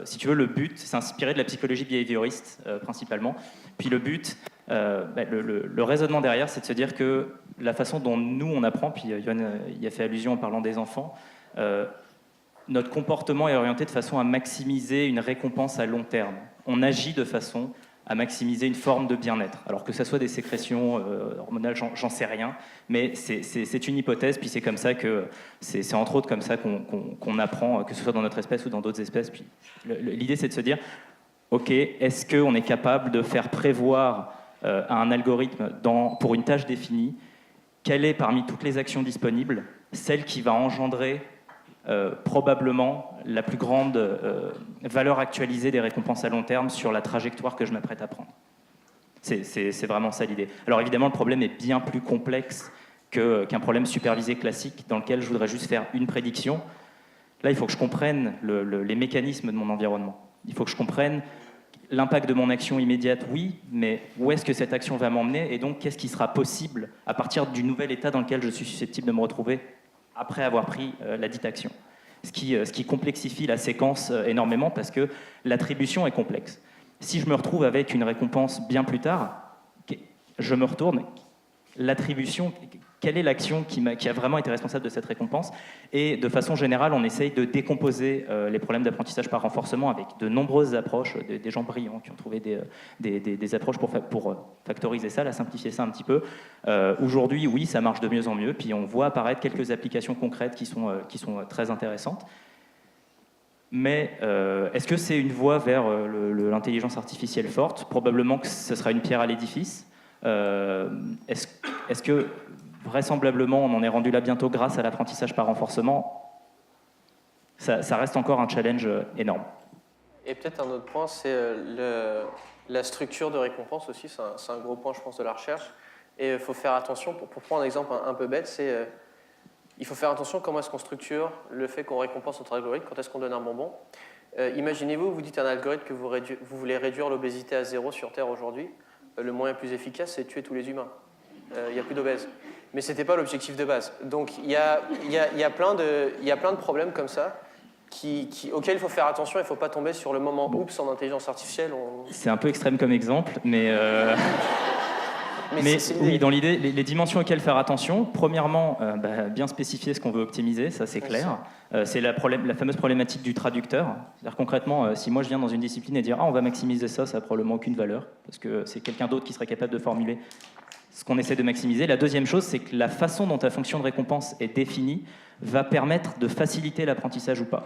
Si tu veux, le but, c'est inspiré de la psychologie behavioriste principalement. Puis le but, le raisonnement derrière, c'est de se dire que la façon dont nous, on apprend, puis Yoann y a fait allusion en parlant des enfants, notre comportement est orienté de façon à maximiser une récompense à long terme. On agit de façon à maximiser une forme de bien-être. Alors que ce soit des sécrétions hormonales, j'en sais rien, mais c'est une hypothèse, puis c'est comme ça que c'est entre autres comme ça qu'on apprend, que ce soit dans notre espèce ou dans d'autres espèces. Puis l'idée, c'est de se dire, ok, est-ce qu'on est capable de faire prévoir à un algorithme pour une tâche définie, quelle est parmi toutes les actions disponibles celle qui va engendrer probablement la plus grande valeur actualisée des récompenses à long terme sur la trajectoire que je m'apprête à prendre. C'est vraiment ça l'idée. Alors évidemment, le problème est bien plus complexe qu'un problème supervisé classique dans lequel je voudrais juste faire une prédiction. Là, il faut que je comprenne les mécanismes de mon environnement. Il faut que je comprenne l'impact de mon action immédiate, oui, mais où est-ce que cette action va m'emmener, et donc qu'est-ce qui sera possible à partir du nouvel état dans lequel je suis susceptible de me retrouver après avoir pris la dite action. Ce qui complexifie la séquence énormément parce que l'attribution est complexe. Si je me retrouve avec une récompense bien plus tard, je me retourne, l'attribution, quelle est l'action qui a vraiment été responsable de cette récompense? Et de façon générale, on essaye de décomposer les problèmes d'apprentissage par renforcement avec de nombreuses approches, des gens brillants qui ont trouvé des approches pour factoriser ça, la simplifier ça un petit peu. Aujourd'hui, oui, ça marche de mieux en mieux, puis on voit apparaître quelques applications concrètes qui sont très intéressantes. Mais est-ce que c'est une voie vers l'intelligence artificielle forte? Probablement que ce sera une pierre à l'édifice. Est-ce que vraisemblablement on en est rendu là bientôt grâce à l'apprentissage par renforcement? Ça reste encore un challenge énorme. Et peut-être un autre point, c'est la structure de récompense aussi. C'est un gros point, je pense, de la recherche. Et il faut faire attention, pour prendre un exemple un peu bête, il faut faire attention comment est-ce qu'on structure le fait qu'on récompense notre algorithme, quand est-ce qu'on donne un bonbon. Imaginez-vous, vous dites à un algorithme que vous voulez réduire l'obésité à 0 sur Terre aujourd'hui. Le moyen le plus efficace, c'est de tuer tous les humains. Il n'y a plus d'obèses. Mais ce n'était pas l'objectif de base. Donc il y a plein de problèmes comme ça auxquels il faut faire attention. Il ne faut pas tomber sur le moment oups en intelligence artificielle. C'est un peu extrême comme exemple, mais oui, dans l'idée, les dimensions auxquelles faire attention, premièrement, bien spécifier ce qu'on veut optimiser, ça c'est clair. C'est la fameuse problématique du traducteur. C'est-à-dire concrètement, si moi je viens dans une discipline et dire « Ah, on va maximiser ça n'a probablement aucune valeur », parce que c'est quelqu'un d'autre qui serait capable de formuler ce qu'on essaie de maximiser. La deuxième chose, c'est que la façon dont ta fonction de récompense est définie va permettre de faciliter l'apprentissage ou pas.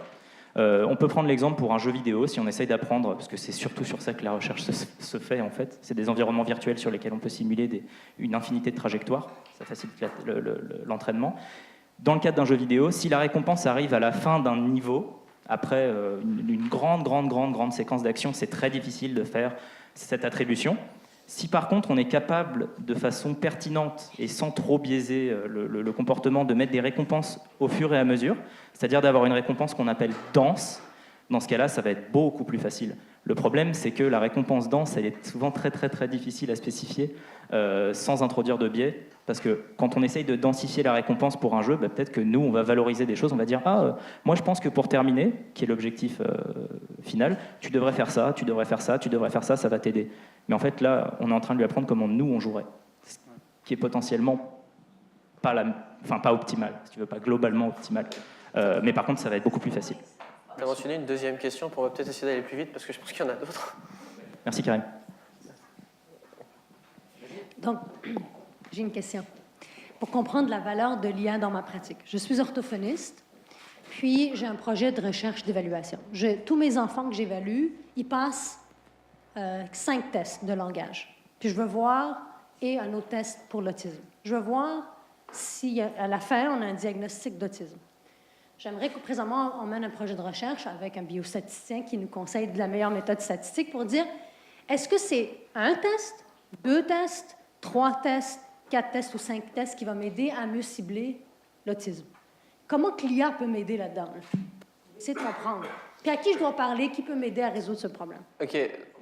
On peut prendre l'exemple pour un jeu vidéo, si on essaye d'apprendre, parce que c'est surtout sur ça que la recherche se fait en fait, c'est des environnements virtuels sur lesquels on peut simuler une infinité de trajectoires, ça facilite l'entraînement. Dans le cadre d'un jeu vidéo, si la récompense arrive à la fin d'un niveau, après une grande séquence d'actions, c'est très difficile de faire cette attribution. Si par contre on est capable de façon pertinente et sans trop biaiser le comportement de mettre des récompenses au fur et à mesure, c'est-à-dire d'avoir une récompense qu'on appelle dense, dans ce cas-là ça va être beaucoup plus facile. Le problème c'est que la récompense dense elle est souvent très difficile à spécifier sans introduire de biais, parce que quand on essaye de densifier la récompense pour un jeu, peut-être que nous on va valoriser des choses, on va dire moi je pense que pour terminer, qui est l'objectif final, tu devrais faire ça, tu devrais faire ça, tu devrais faire ça, ça va t'aider. Mais en fait, là, on est en train de lui apprendre comment nous, on jouerait. Ce qui est potentiellement pas optimal, si tu veux, pas globalement optimal. Mais par contre, ça va être beaucoup plus facile. Tu as mentionné une deuxième question, on va peut-être essayer d'aller plus vite, parce que je pense qu'il y en a d'autres. Merci, Karim. Donc, j'ai une question. Pour comprendre la valeur de l'IA dans ma pratique, je suis orthophoniste, puis j'ai un projet de recherche d'évaluation. Tous mes enfants que j'évalue, ils passent 5 tests de langage. Puis je veux voir, et un autre test pour l'autisme. Je veux voir si à la fin, on a un diagnostic d'autisme. J'aimerais que présentement, on mène un projet de recherche avec un biostatisticien qui nous conseille de la meilleure méthode statistique pour dire, est-ce que c'est un test, 2 tests, 3 tests, 4 tests ou 5 tests qui va m'aider à mieux cibler l'autisme? Comment que l'IA peut m'aider là-dedans? C'est de comprendre. Puis à qui je dois parler, qui peut m'aider à résoudre ce problème? OK.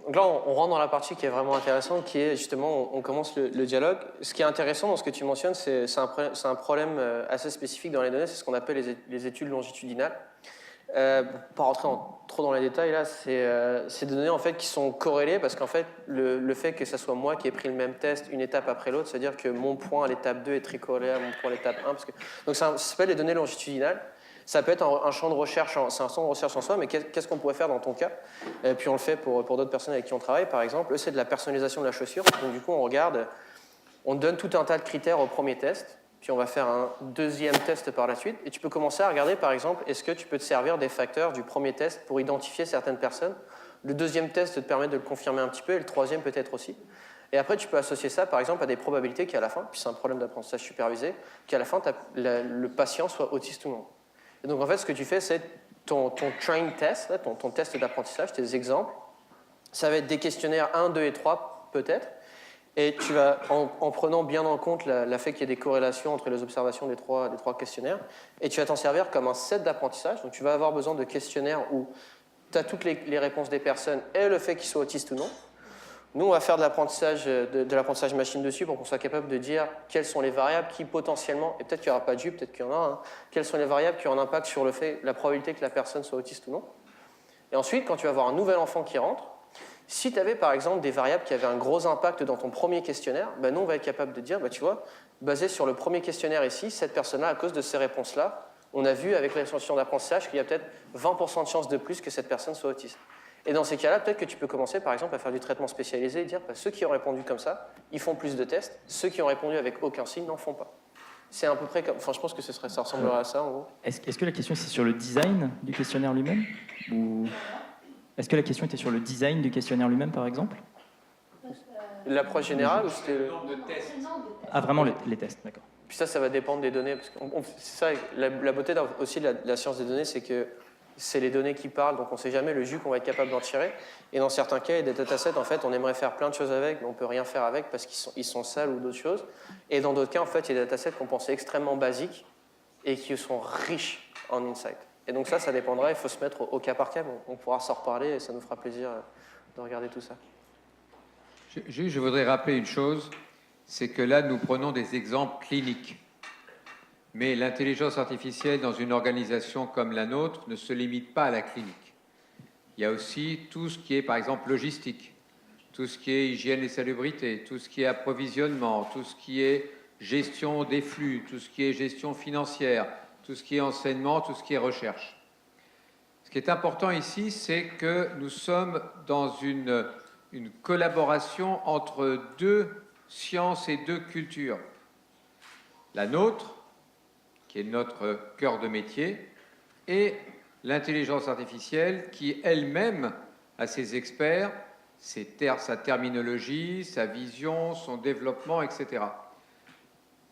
Donc là, on rentre dans la partie qui est vraiment intéressante, qui est justement, on commence le dialogue. Ce qui est intéressant dans ce que tu mentionnes, c'est un problème assez spécifique dans les données, c'est ce qu'on appelle les études longitudinales. Pas rentrer trop dans les détails, là, c'est des données en fait, qui sont corrélées parce qu'en fait, le fait que ce soit moi qui ai pris le même test une étape après l'autre, c'est-à-dire que mon point à l'étape 2 est très corrélé à mon point à l'étape 1. Donc ça s'appelle les données longitudinales. Ça peut être un champ de recherche, c'est un champ de recherche en soi, mais qu'est-ce qu'on pourrait faire dans ton cas? Et puis on le fait pour d'autres personnes avec qui on travaille, par exemple. Eux, c'est de la personnalisation de la chaussure. Donc du coup, on donne tout un tas de critères au premier test, puis on va faire un deuxième test par la suite. Et tu peux commencer à regarder, par exemple, est-ce que tu peux te servir des facteurs du premier test pour identifier certaines personnes. Le deuxième test te permet de le confirmer un petit peu, et le troisième peut-être aussi. Et après, tu peux associer ça, par exemple, à des probabilités qu'à la fin, puis c'est un problème d'apprentissage supervisé, qu'à la fin, le patient soit autiste ou non. Et donc, en fait, ce que tu fais, c'est ton train test, là, ton test d'apprentissage, tes exemples. Ça va être des questionnaires 1, 2 et 3, peut-être. Et tu vas, en prenant bien en compte la fait qu'il y ait des corrélations entre les observations des trois questionnaires, et tu vas t'en servir comme un set d'apprentissage. Donc, tu vas avoir besoin de questionnaires où tu as toutes les réponses des personnes et le fait qu'ils soient autistes ou non. Nous, on va faire de l'apprentissage machine dessus pour qu'on soit capable de dire quelles sont les variables qui potentiellement, et peut-être qu'il n'y aura pas de jus, peut-être qu'il y en a, quelles sont les variables qui ont un impact sur la probabilité que la personne soit autiste ou non. Et ensuite, quand tu vas avoir un nouvel enfant qui rentre, si tu avais par exemple des variables qui avaient un gros impact dans ton premier questionnaire, nous, on va être capable de dire, tu vois, basé sur le premier questionnaire ici, cette personne-là, à cause de ces réponses-là, on a vu avec l'instruction d'apprentissage qu'il y a peut-être 20% de chances de plus que cette personne soit autiste. Et dans ces cas-là, peut-être que tu peux commencer par exemple à faire du traitement spécialisé et dire ceux qui ont répondu comme ça, ils font plus de tests, ceux qui ont répondu avec aucun signe n'en font pas. C'est à peu près comme. Enfin, je pense que ça ressemblerait à ça en gros. Est-ce que la question c'est sur le design du questionnaire lui-même ou est-ce que la question était sur le design du questionnaire lui-même par exemple? L'approche générale ou c'était le nombre de tests? Ah, vraiment les tests, d'accord. Puis ça va dépendre des données. Parce que c'est ça, la beauté aussi de la science des données, c'est que c'est les données qui parlent, donc on ne sait jamais le jus qu'on va être capable d'en tirer. Et dans certains cas, il y a des datasets, en fait, on aimerait faire plein de choses avec, mais on ne peut rien faire avec parce qu'ils sont sales ou d'autres choses. Et dans d'autres cas, en fait, il y a des datasets qu'on pensait extrêmement basiques et qui sont riches en insights. Et donc ça dépendra, il faut se mettre au cas par cas. On pourra s'en reparler et ça nous fera plaisir de regarder tout ça. Je voudrais rappeler une chose, c'est que là, nous prenons des exemples cliniques. Mais l'intelligence artificielle dans une organisation comme la nôtre ne se limite pas à la clinique. Il y a aussi tout ce qui est, par exemple, logistique, tout ce qui est hygiène et salubrité, tout ce qui est approvisionnement, tout ce qui est gestion des flux, tout ce qui est gestion financière, tout ce qui est enseignement, tout ce qui est recherche. Ce qui est important ici, c'est que nous sommes dans une collaboration entre deux sciences et deux cultures. La nôtre, qui est notre cœur de métier, et l'intelligence artificielle qui elle-même a ses experts, sa terminologie, sa vision, son développement, etc.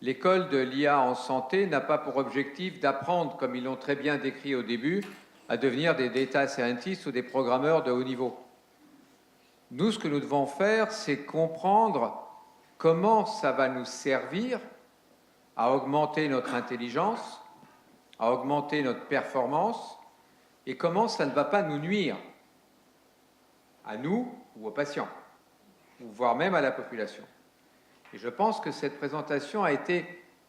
L'école de l'IA en santé n'a pas pour objectif d'apprendre, comme ils l'ont très bien décrit au début, à devenir des data scientists ou des programmeurs de haut niveau. Nous, ce que nous devons faire, c'est comprendre comment ça va nous servir à augmenter notre intelligence, à augmenter notre performance, et comment ça ne va pas nous nuire, à nous ou aux patients, ou voire même à la population. Et je pense que cette présentation a été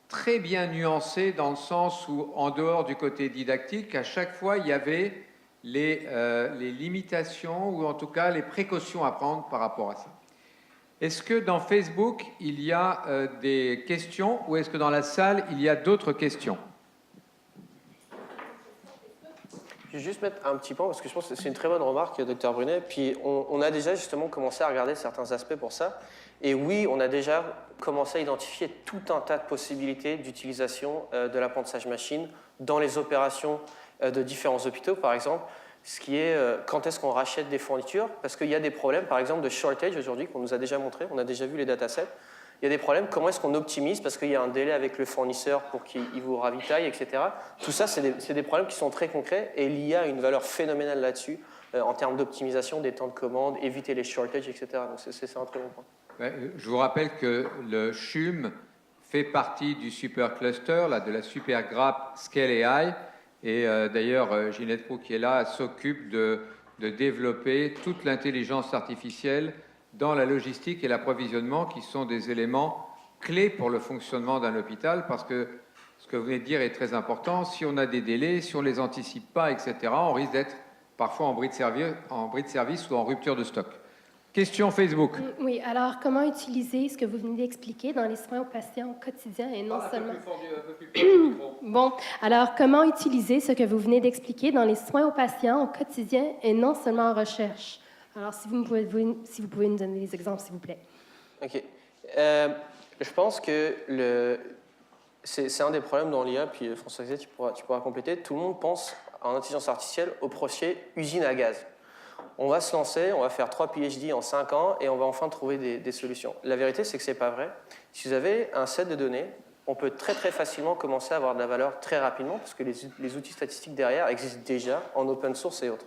très bien nuancée dans le sens où, en dehors du côté didactique, à chaque fois, il y avait les limitations, ou en tout cas les précautions à prendre par rapport à ça. Est-ce que dans Facebook, il y a des questions ou est-ce que dans la salle, il y a d'autres questions? Je vais juste mettre un petit point parce que je pense que c'est une très bonne remarque, Dr Brunet. Puis on a déjà justement commencé à regarder certains aspects pour ça. Et oui, on a déjà commencé à identifier tout un tas de possibilités d'utilisation de l'apprentissage machine dans les opérations de différents hôpitaux, par exemple. Ce qui est quand est-ce qu'on rachète des fournitures, parce qu'il y a des problèmes, par exemple, de shortage aujourd'hui qu'on nous a déjà montré, on a déjà vu les datasets. Il y a des problèmes, comment est-ce qu'on optimise, parce qu'il y a un délai avec le fournisseur pour qu'il vous ravitaille, etc. Tout ça, c'est des problèmes qui sont très concrets, et l'IA a une valeur phénoménale là-dessus, en termes d'optimisation des temps de commande, éviter les shortages, etc. Donc c'est un très bon point. Je vous rappelle que le CHUM fait partie du supercluster, de la super grappe Scale AI, et d'ailleurs, Ginette Proulx, qui est là, s'occupe de développer toute l'intelligence artificielle dans la logistique et l'approvisionnement, qui sont des éléments clés pour le fonctionnement d'un hôpital, parce que ce que vous venez de dire est très important. Si on a des délais, si on ne les anticipe pas, etc., on risque d'être parfois en bris de service ou en rupture de stock. Question Facebook. Oui, alors comment utiliser ce que vous venez d'expliquer dans les soins aux patients au quotidien et non seulement... Bon, alors comment utiliser ce que vous venez d'expliquer dans les soins aux patients au quotidien et non seulement en recherche? Alors, si vous pouvez nous donner des exemples, s'il vous plaît. OK. Je pense que c'est un des problèmes dans l'IA, puis François-Xavier, tu pourras compléter. Tout le monde pense en intelligence artificielle au projet usine à gaz. On va se lancer, on va faire 3 PhD en 5 ans et on va enfin trouver des solutions. La vérité, c'est que ce n'est pas vrai. Si vous avez un set de données, on peut très très facilement commencer à avoir de la valeur très rapidement parce que les outils statistiques derrière existent déjà en open source et autres.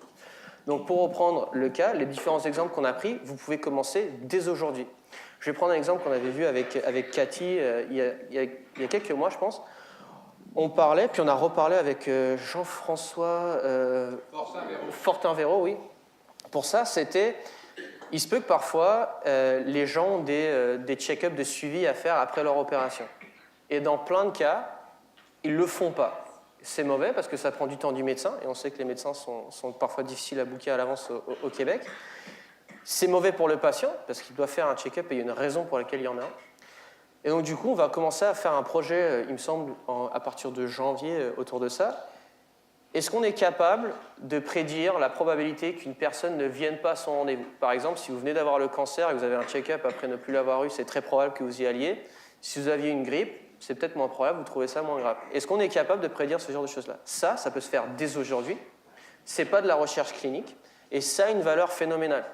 Donc pour reprendre le cas, les différents exemples qu'on a pris, vous pouvez commencer dès aujourd'hui. Je vais prendre un exemple qu'on avait vu avec Cathy il y a quelques mois, je pense. On parlait, puis on a reparlé avec Jean-François Fortin-Véro, oui. Pour ça, il se peut que parfois, les gens ont des check-ups de suivi à faire après leur opération. Et dans plein de cas, ils ne le font pas. C'est mauvais parce que ça prend du temps du médecin, et on sait que les médecins sont parfois difficiles à booker à l'avance au Québec. C'est mauvais pour le patient parce qu'il doit faire un check-up et il y a une raison pour laquelle il y en a un. Et donc du coup, on va commencer à faire un projet, il me semble, à partir de janvier autour de ça. Est-ce qu'on est capable de prédire la probabilité qu'une personne ne vienne pas à son rendez-vous? Par exemple, si vous venez d'avoir le cancer et que vous avez un check-up après ne plus l'avoir eu, c'est très probable que vous y alliez. Si vous aviez une grippe, c'est peut-être moins probable, vous trouvez ça moins grave. Est-ce qu'on est capable de prédire ce genre de choses-là? Ça peut se faire dès aujourd'hui. Ce n'est pas de la recherche clinique et ça a une valeur phénoménale.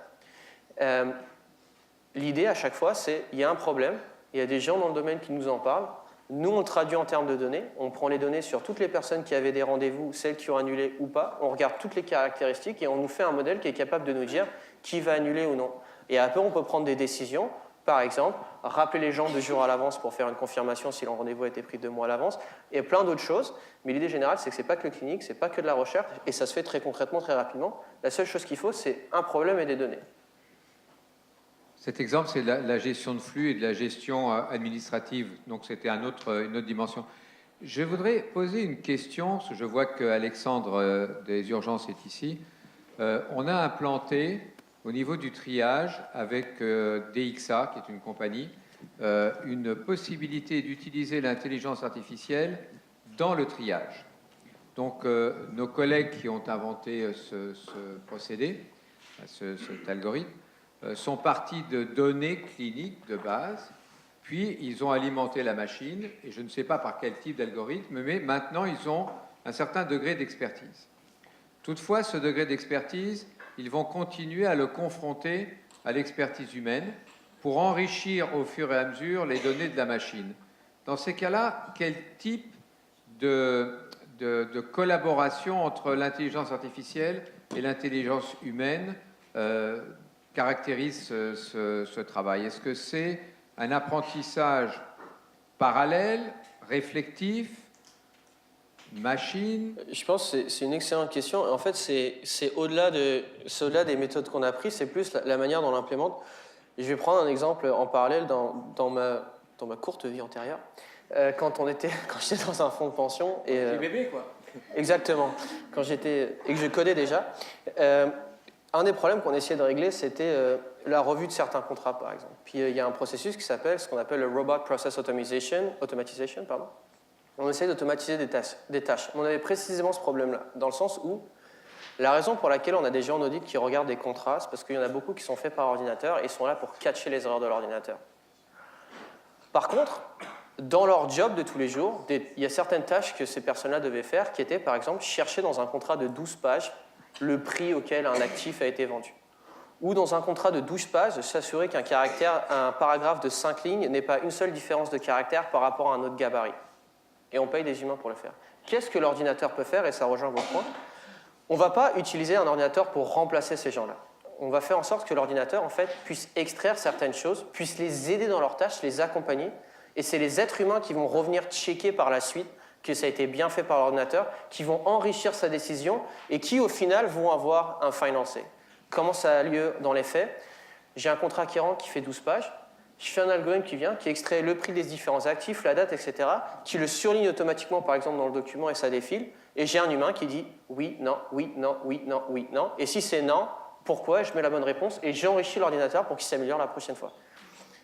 L'idée à chaque fois, c'est il y a un problème, il y a des gens dans le domaine qui nous en parlent. Nous, on le traduit en termes de données. On prend les données sur toutes les personnes qui avaient des rendez-vous, celles qui ont annulé ou pas. On regarde toutes les caractéristiques et on nous fait un modèle qui est capable de nous dire qui va annuler ou non. Et après, on peut prendre des décisions. Par exemple, rappeler les gens 2 jours à l'avance pour faire une confirmation si le rendez-vous a été pris 2 mois à l'avance, et plein d'autres choses. Mais l'idée générale, c'est que ce n'est pas que le clinique, ce n'est pas que de la recherche, et ça se fait très concrètement, très rapidement. La seule chose qu'il faut, c'est un problème et des données. Cet exemple, c'est la gestion de flux et de la gestion administrative. Donc, c'était une autre dimension. Je voudrais poser une question, parce que je vois qu'Alexandre des urgences est ici. On a implanté, au niveau du triage, avec DXA, qui est une compagnie, une possibilité d'utiliser l'intelligence artificielle dans le triage. Donc, nos collègues qui ont inventé ce procédé, cet algorithme, sont partis de données cliniques de base, puis ils ont alimenté la machine, et je ne sais pas par quel type d'algorithme, mais maintenant ils ont un certain degré d'expertise. Toutefois, ce degré d'expertise, ils vont continuer à le confronter à l'expertise humaine pour enrichir au fur et à mesure les données de la machine. Dans ces cas-là, quel type de collaboration entre l'intelligence artificielle et l'intelligence humaine caractérise ce travail? Est-ce que c'est un apprentissage parallèle, réflectif, machine? Je pense que c'est une excellente question. En fait, c'est au-delà des méthodes qu'on a prises, c'est plus la manière dont on l'implémente. Je vais prendre un exemple en parallèle dans ma courte vie antérieure. Quand j'étais dans un fonds de pension. Petit bébé, quoi. Exactement. Et que je codais déjà. Un des problèmes qu'on essayait de régler, c'était la revue de certains contrats, par exemple. Puis il y a un processus qui s'appelle ce qu'on appelle le Robot Process Automation. On essaie d'automatiser des tâches. On avait précisément ce problème-là, dans le sens où la raison pour laquelle on a des gens en audit qui regardent des contrats, c'est parce qu'il y en a beaucoup qui sont faits par ordinateur et ils sont là pour catcher les erreurs de l'ordinateur. Par contre, dans leur job de tous les jours, il y a certaines tâches que ces personnes-là devaient faire qui étaient, par exemple, chercher dans un contrat de 12 pages le prix auquel un actif a été vendu. Ou dans un contrat de 12 pages, s'assurer qu'un paragraphe de 5 lignes n'ait pas une seule différence de caractère par rapport à un autre gabarit. Et on paye des humains pour le faire. Qu'est-ce que l'ordinateur peut faire? Et ça rejoint votre point. On ne va pas utiliser un ordinateur pour remplacer ces gens-là. On va faire en sorte que l'ordinateur, en fait, puisse extraire certaines choses, puisse les aider dans leurs tâches, les accompagner. Et c'est les êtres humains qui vont revenir checker par la suite que ça a été bien fait par l'ordinateur, qui vont enrichir sa décision et qui, au final, vont avoir un final say. Comment ça a lieu dans les faits? J'ai un contrat qui rentre qui fait 12 pages. je fais un algorithme qui extrait le prix des différents actifs, la date, etc., qui le surligne automatiquement, par exemple, dans le document et ça défile. Et j'ai un humain qui dit oui, non, oui, non, oui, non, oui, non. Et si c'est non, pourquoi? Je mets la bonne réponse et j'enrichis l'ordinateur pour qu'il s'améliore la prochaine fois.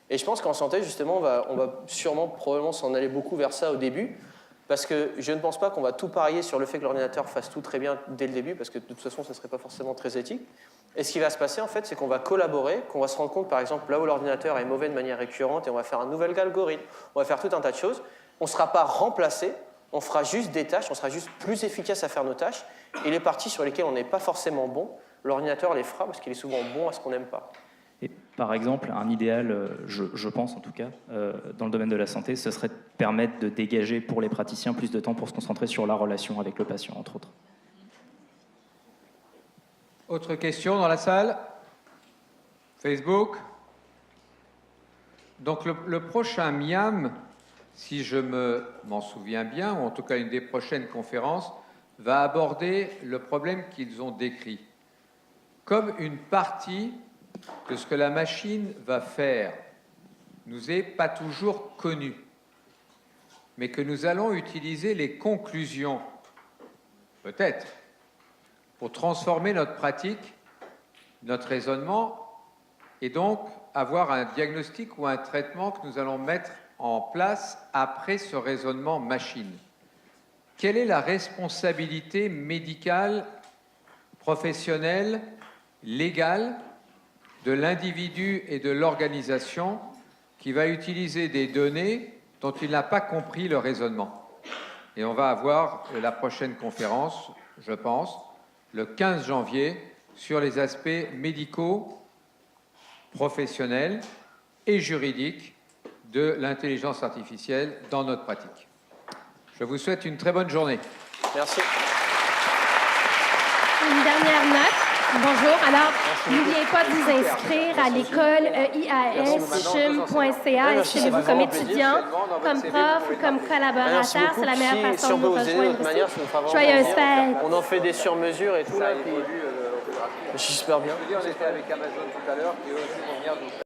Et je pense qu'en santé, justement, on va sûrement, probablement s'en aller beaucoup vers ça au début, parce que je ne pense pas qu'on va tout parier sur le fait que l'ordinateur fasse tout très bien dès le début, parce que de toute façon, ça ne serait pas forcément très éthique. Et ce qui va se passer, en fait, c'est qu'on va collaborer, qu'on va se rendre compte, par exemple, là où l'ordinateur est mauvais de manière récurrente, et on va faire un nouvel algorithme, on va faire tout un tas de choses. On ne sera pas remplacé, on fera juste des tâches, on sera juste plus efficace à faire nos tâches, et les parties sur lesquelles on n'est pas forcément bon, l'ordinateur les fera, parce qu'il est souvent bon à ce qu'on n'aime pas. Et par exemple, un idéal, je pense en tout cas, dans le domaine de la santé, ce serait de permettre de dégager pour les praticiens plus de temps pour se concentrer sur la relation avec le patient, entre autres. Autre question dans la salle? Facebook? Donc le prochain MIAM, si je m'en souviens bien, ou en tout cas une des prochaines conférences, va aborder le problème qu'ils ont décrit comme une partie de ce que la machine va faire nous est pas toujours connu, mais que nous allons utiliser les conclusions, peut-être, pour transformer notre pratique, notre raisonnement, et donc avoir un diagnostic ou un traitement que nous allons mettre en place après ce raisonnement machine. Quelle est la responsabilité médicale, professionnelle, légale de l'individu et de l'organisation qui va utiliser des données dont il n'a pas compris le raisonnement? Et on va avoir la prochaine conférence, je pense, le 15 janvier, sur les aspects médicaux, professionnels et juridiques de l'intelligence artificielle dans notre pratique. Je vous souhaite une très bonne journée. Merci. Une dernière note. Bonjour. Alors, n'oubliez pas de vous inscrire à l'école IAS-CHUM.ca. Inscrivez-vous comme étudiant, comme prof ou comme collaborateur. C'est la meilleure façon de nous rejoindre. Joyeuses fêtes. On en fait des sur-mesures et tout. Là, puis... J'espère bien. On était avec Amazon tout à l'heure, qui eux aussi vont venir nous...